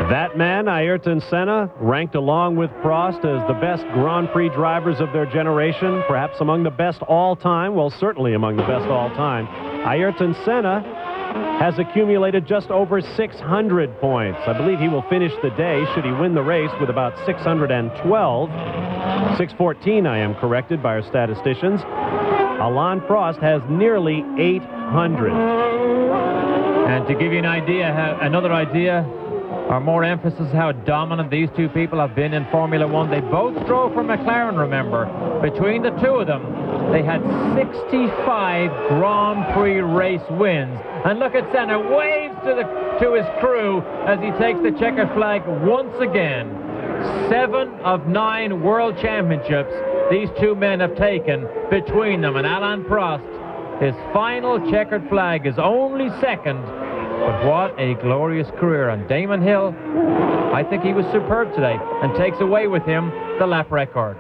That man, Ayrton Senna, ranked along with Prost as the best Grand Prix drivers of their generation, perhaps among the best all-time, well, certainly among the best all-time. Ayrton Senna has accumulated just over 600 points. I believe he will finish the day, should he win the race, with about 612. 614, I am corrected by our statisticians. Alain Prost has nearly 800. And to give you an idea, another idea, or more emphasis, how dominant these two people have been in Formula One. They both drove for McLaren, remember. Between the two of them, they had 65 Grand Prix race wins. And look at Senna, waves to his crew as he takes the checkered flag once again. 7 of 9 World Championships these two men have taken between them. And Alain Prost, his final checkered flag is only second. But what a glorious career. And Damon Hill, I think he was superb today and takes away with him the lap record.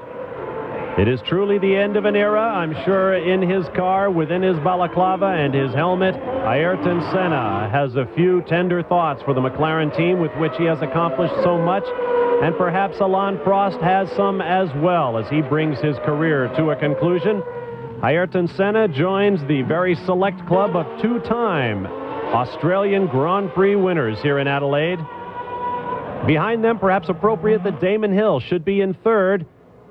It is truly the end of an era. I'm sure in his car, within his balaclava and his helmet, Ayrton Senna has a few tender thoughts for the McLaren team with which he has accomplished so much. And perhaps Alain Prost has some as well as he brings his career to a conclusion. Ayrton Senna joins the very select club of 2-time Australian Grand Prix winners here in Adelaide. Behind them, perhaps appropriate that Damon Hill should be in third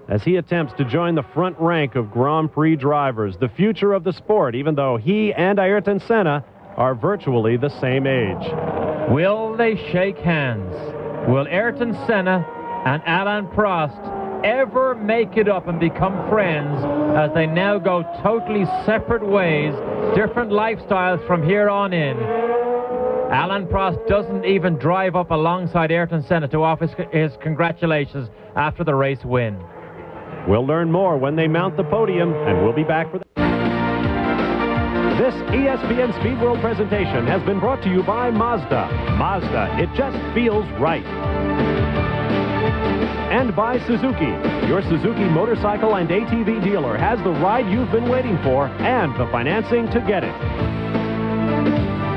as he attempts to join the front rank of Grand Prix drivers, the future of the sport, even though he and Ayrton Senna are virtually the same age. Will they shake hands? Will Ayrton Senna and Alain Prost ever make it up and become friends as they now go totally separate ways, different lifestyles from here on in? Alain Prost doesn't even drive up alongside Ayrton Senna to offer his congratulations after the race win. We'll learn more when they mount the podium, and we'll be back for that. This ESPN Speed World presentation has been brought to you by Mazda. Mazda, it just feels right. And by Suzuki. Your Suzuki motorcycle and ATV dealer has the ride you've been waiting for and the financing to get it.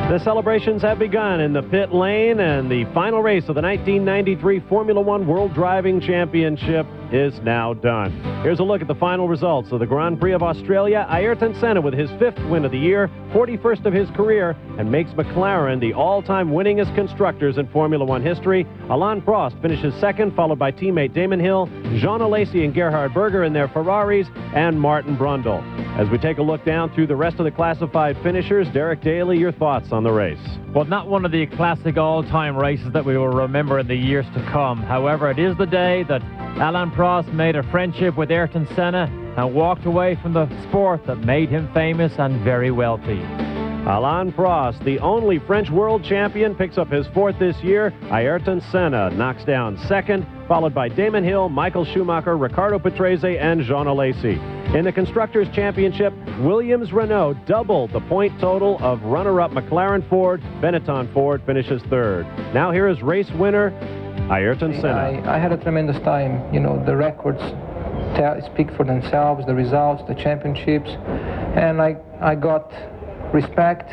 The celebrations have begun in the pit lane, and the final race of the 1993 Formula One World Driving Championship is now done. Here's a look at the final results of the Grand Prix of Australia. Ayrton Senna with his 5th win of the year, 41st of his career, and makes McLaren the all-time winningest constructors in Formula One history. Alain Prost finishes second, followed by teammate Damon Hill, Jean Alesi and Gerhard Berger in their Ferraris, and Martin Brundle. As we take a look down through the rest of the classified finishers, Derek Daly, your thoughts on the race? Well, not one of the classic all-time races that we will remember in the years to come. However, it is the day that Alain Prost made a friendship with Ayrton Senna and walked away from the sport that made him famous and very wealthy. Alain Prost, the only French world champion, picks up his 4th this year. Ayrton Senna knocks down 2nd, followed by Damon Hill, Michael Schumacher, Riccardo Patrese, and Jean Alesi. In the Constructors' Championship, Williams-Renault doubled the point total of runner-up McLaren Ford. Benetton Ford finishes 3rd. Now here is race winner Ayrton Senna. I had a tremendous time. You know, the records speak for themselves, the results, the championships, and I got respect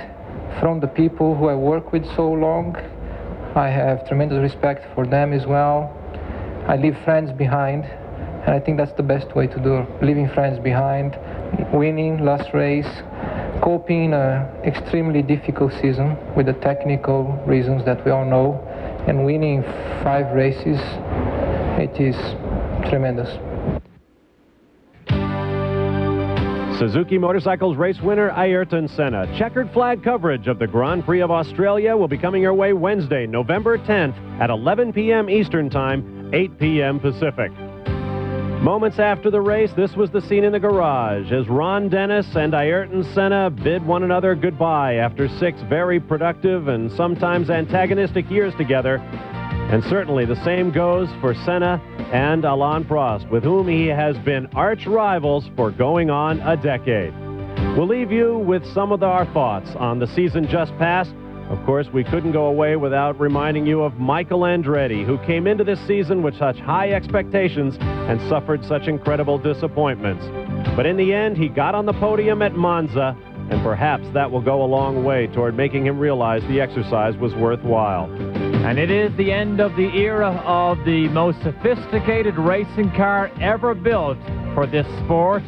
from the people who I work with so long. I have tremendous respect for them as well. I leave friends behind, and I think that's the best way to do, leaving friends behind, winning last race, coping in an extremely difficult season with the technical reasons that we all know, and winning 5 races. It is tremendous. Suzuki Motorcycles race winner Ayrton Senna. Checkered flag coverage of the Grand Prix of Australia will be coming your way Wednesday, November 10th at 11 p.m. Eastern Time, 8 p.m. Pacific. Moments after the race, this was the scene in the garage as Ron Dennis and Ayrton Senna bid one another goodbye after 6 very productive and sometimes antagonistic years together. And certainly the same goes for Senna and Alain Prost, with whom he has been arch rivals for going on a decade. We'll leave you with some of our thoughts on the season just past. Of course, we couldn't go away without reminding you of Michael Andretti, who came into this season with such high expectations and suffered such incredible disappointments. But in the end, he got on the podium at Monza, and perhaps that will go a long way toward making him realize the exercise was worthwhile. And it is the end of the era of the most sophisticated racing car ever built for this sport.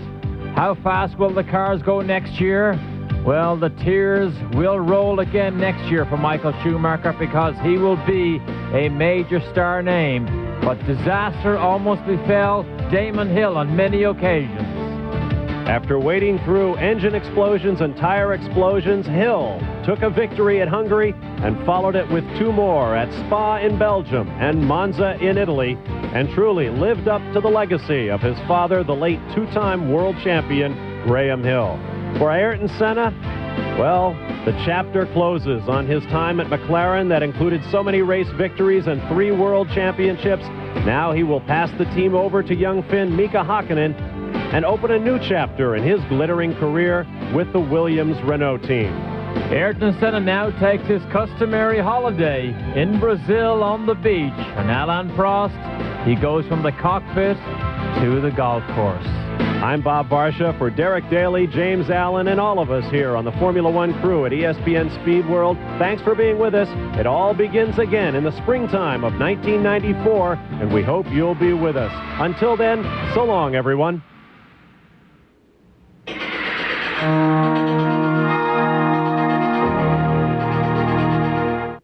How fast will the cars go next year? Well, the tears will roll again next year for Michael Schumacher, because he will be a major star name. But disaster almost befell Damon Hill on many occasions. After wading through engine explosions and tire explosions, Hill took a victory at Hungary and followed it with 2 more at Spa in Belgium and Monza in Italy, and truly lived up to the legacy of his father, the late 2-time world champion, Graham Hill. For Ayrton Senna, well, the chapter closes on his time at McLaren that included so many race victories and 3 world championships. Now he will pass the team over to young Finn Mika Hakkinen and open a new chapter in his glittering career with the Williams-Renault team. Ayrton Senna now takes his customary holiday in Brazil on the beach, and Alain Prost, he goes from the cockpit to the golf course. I'm Bob Barsha for Derek Daly, James Allen, and all of us here on the Formula One crew at ESPN Speed World. Thanks for being with us. It all begins again in the springtime of 1994, and we hope you'll be with us. Until then, so long, everyone.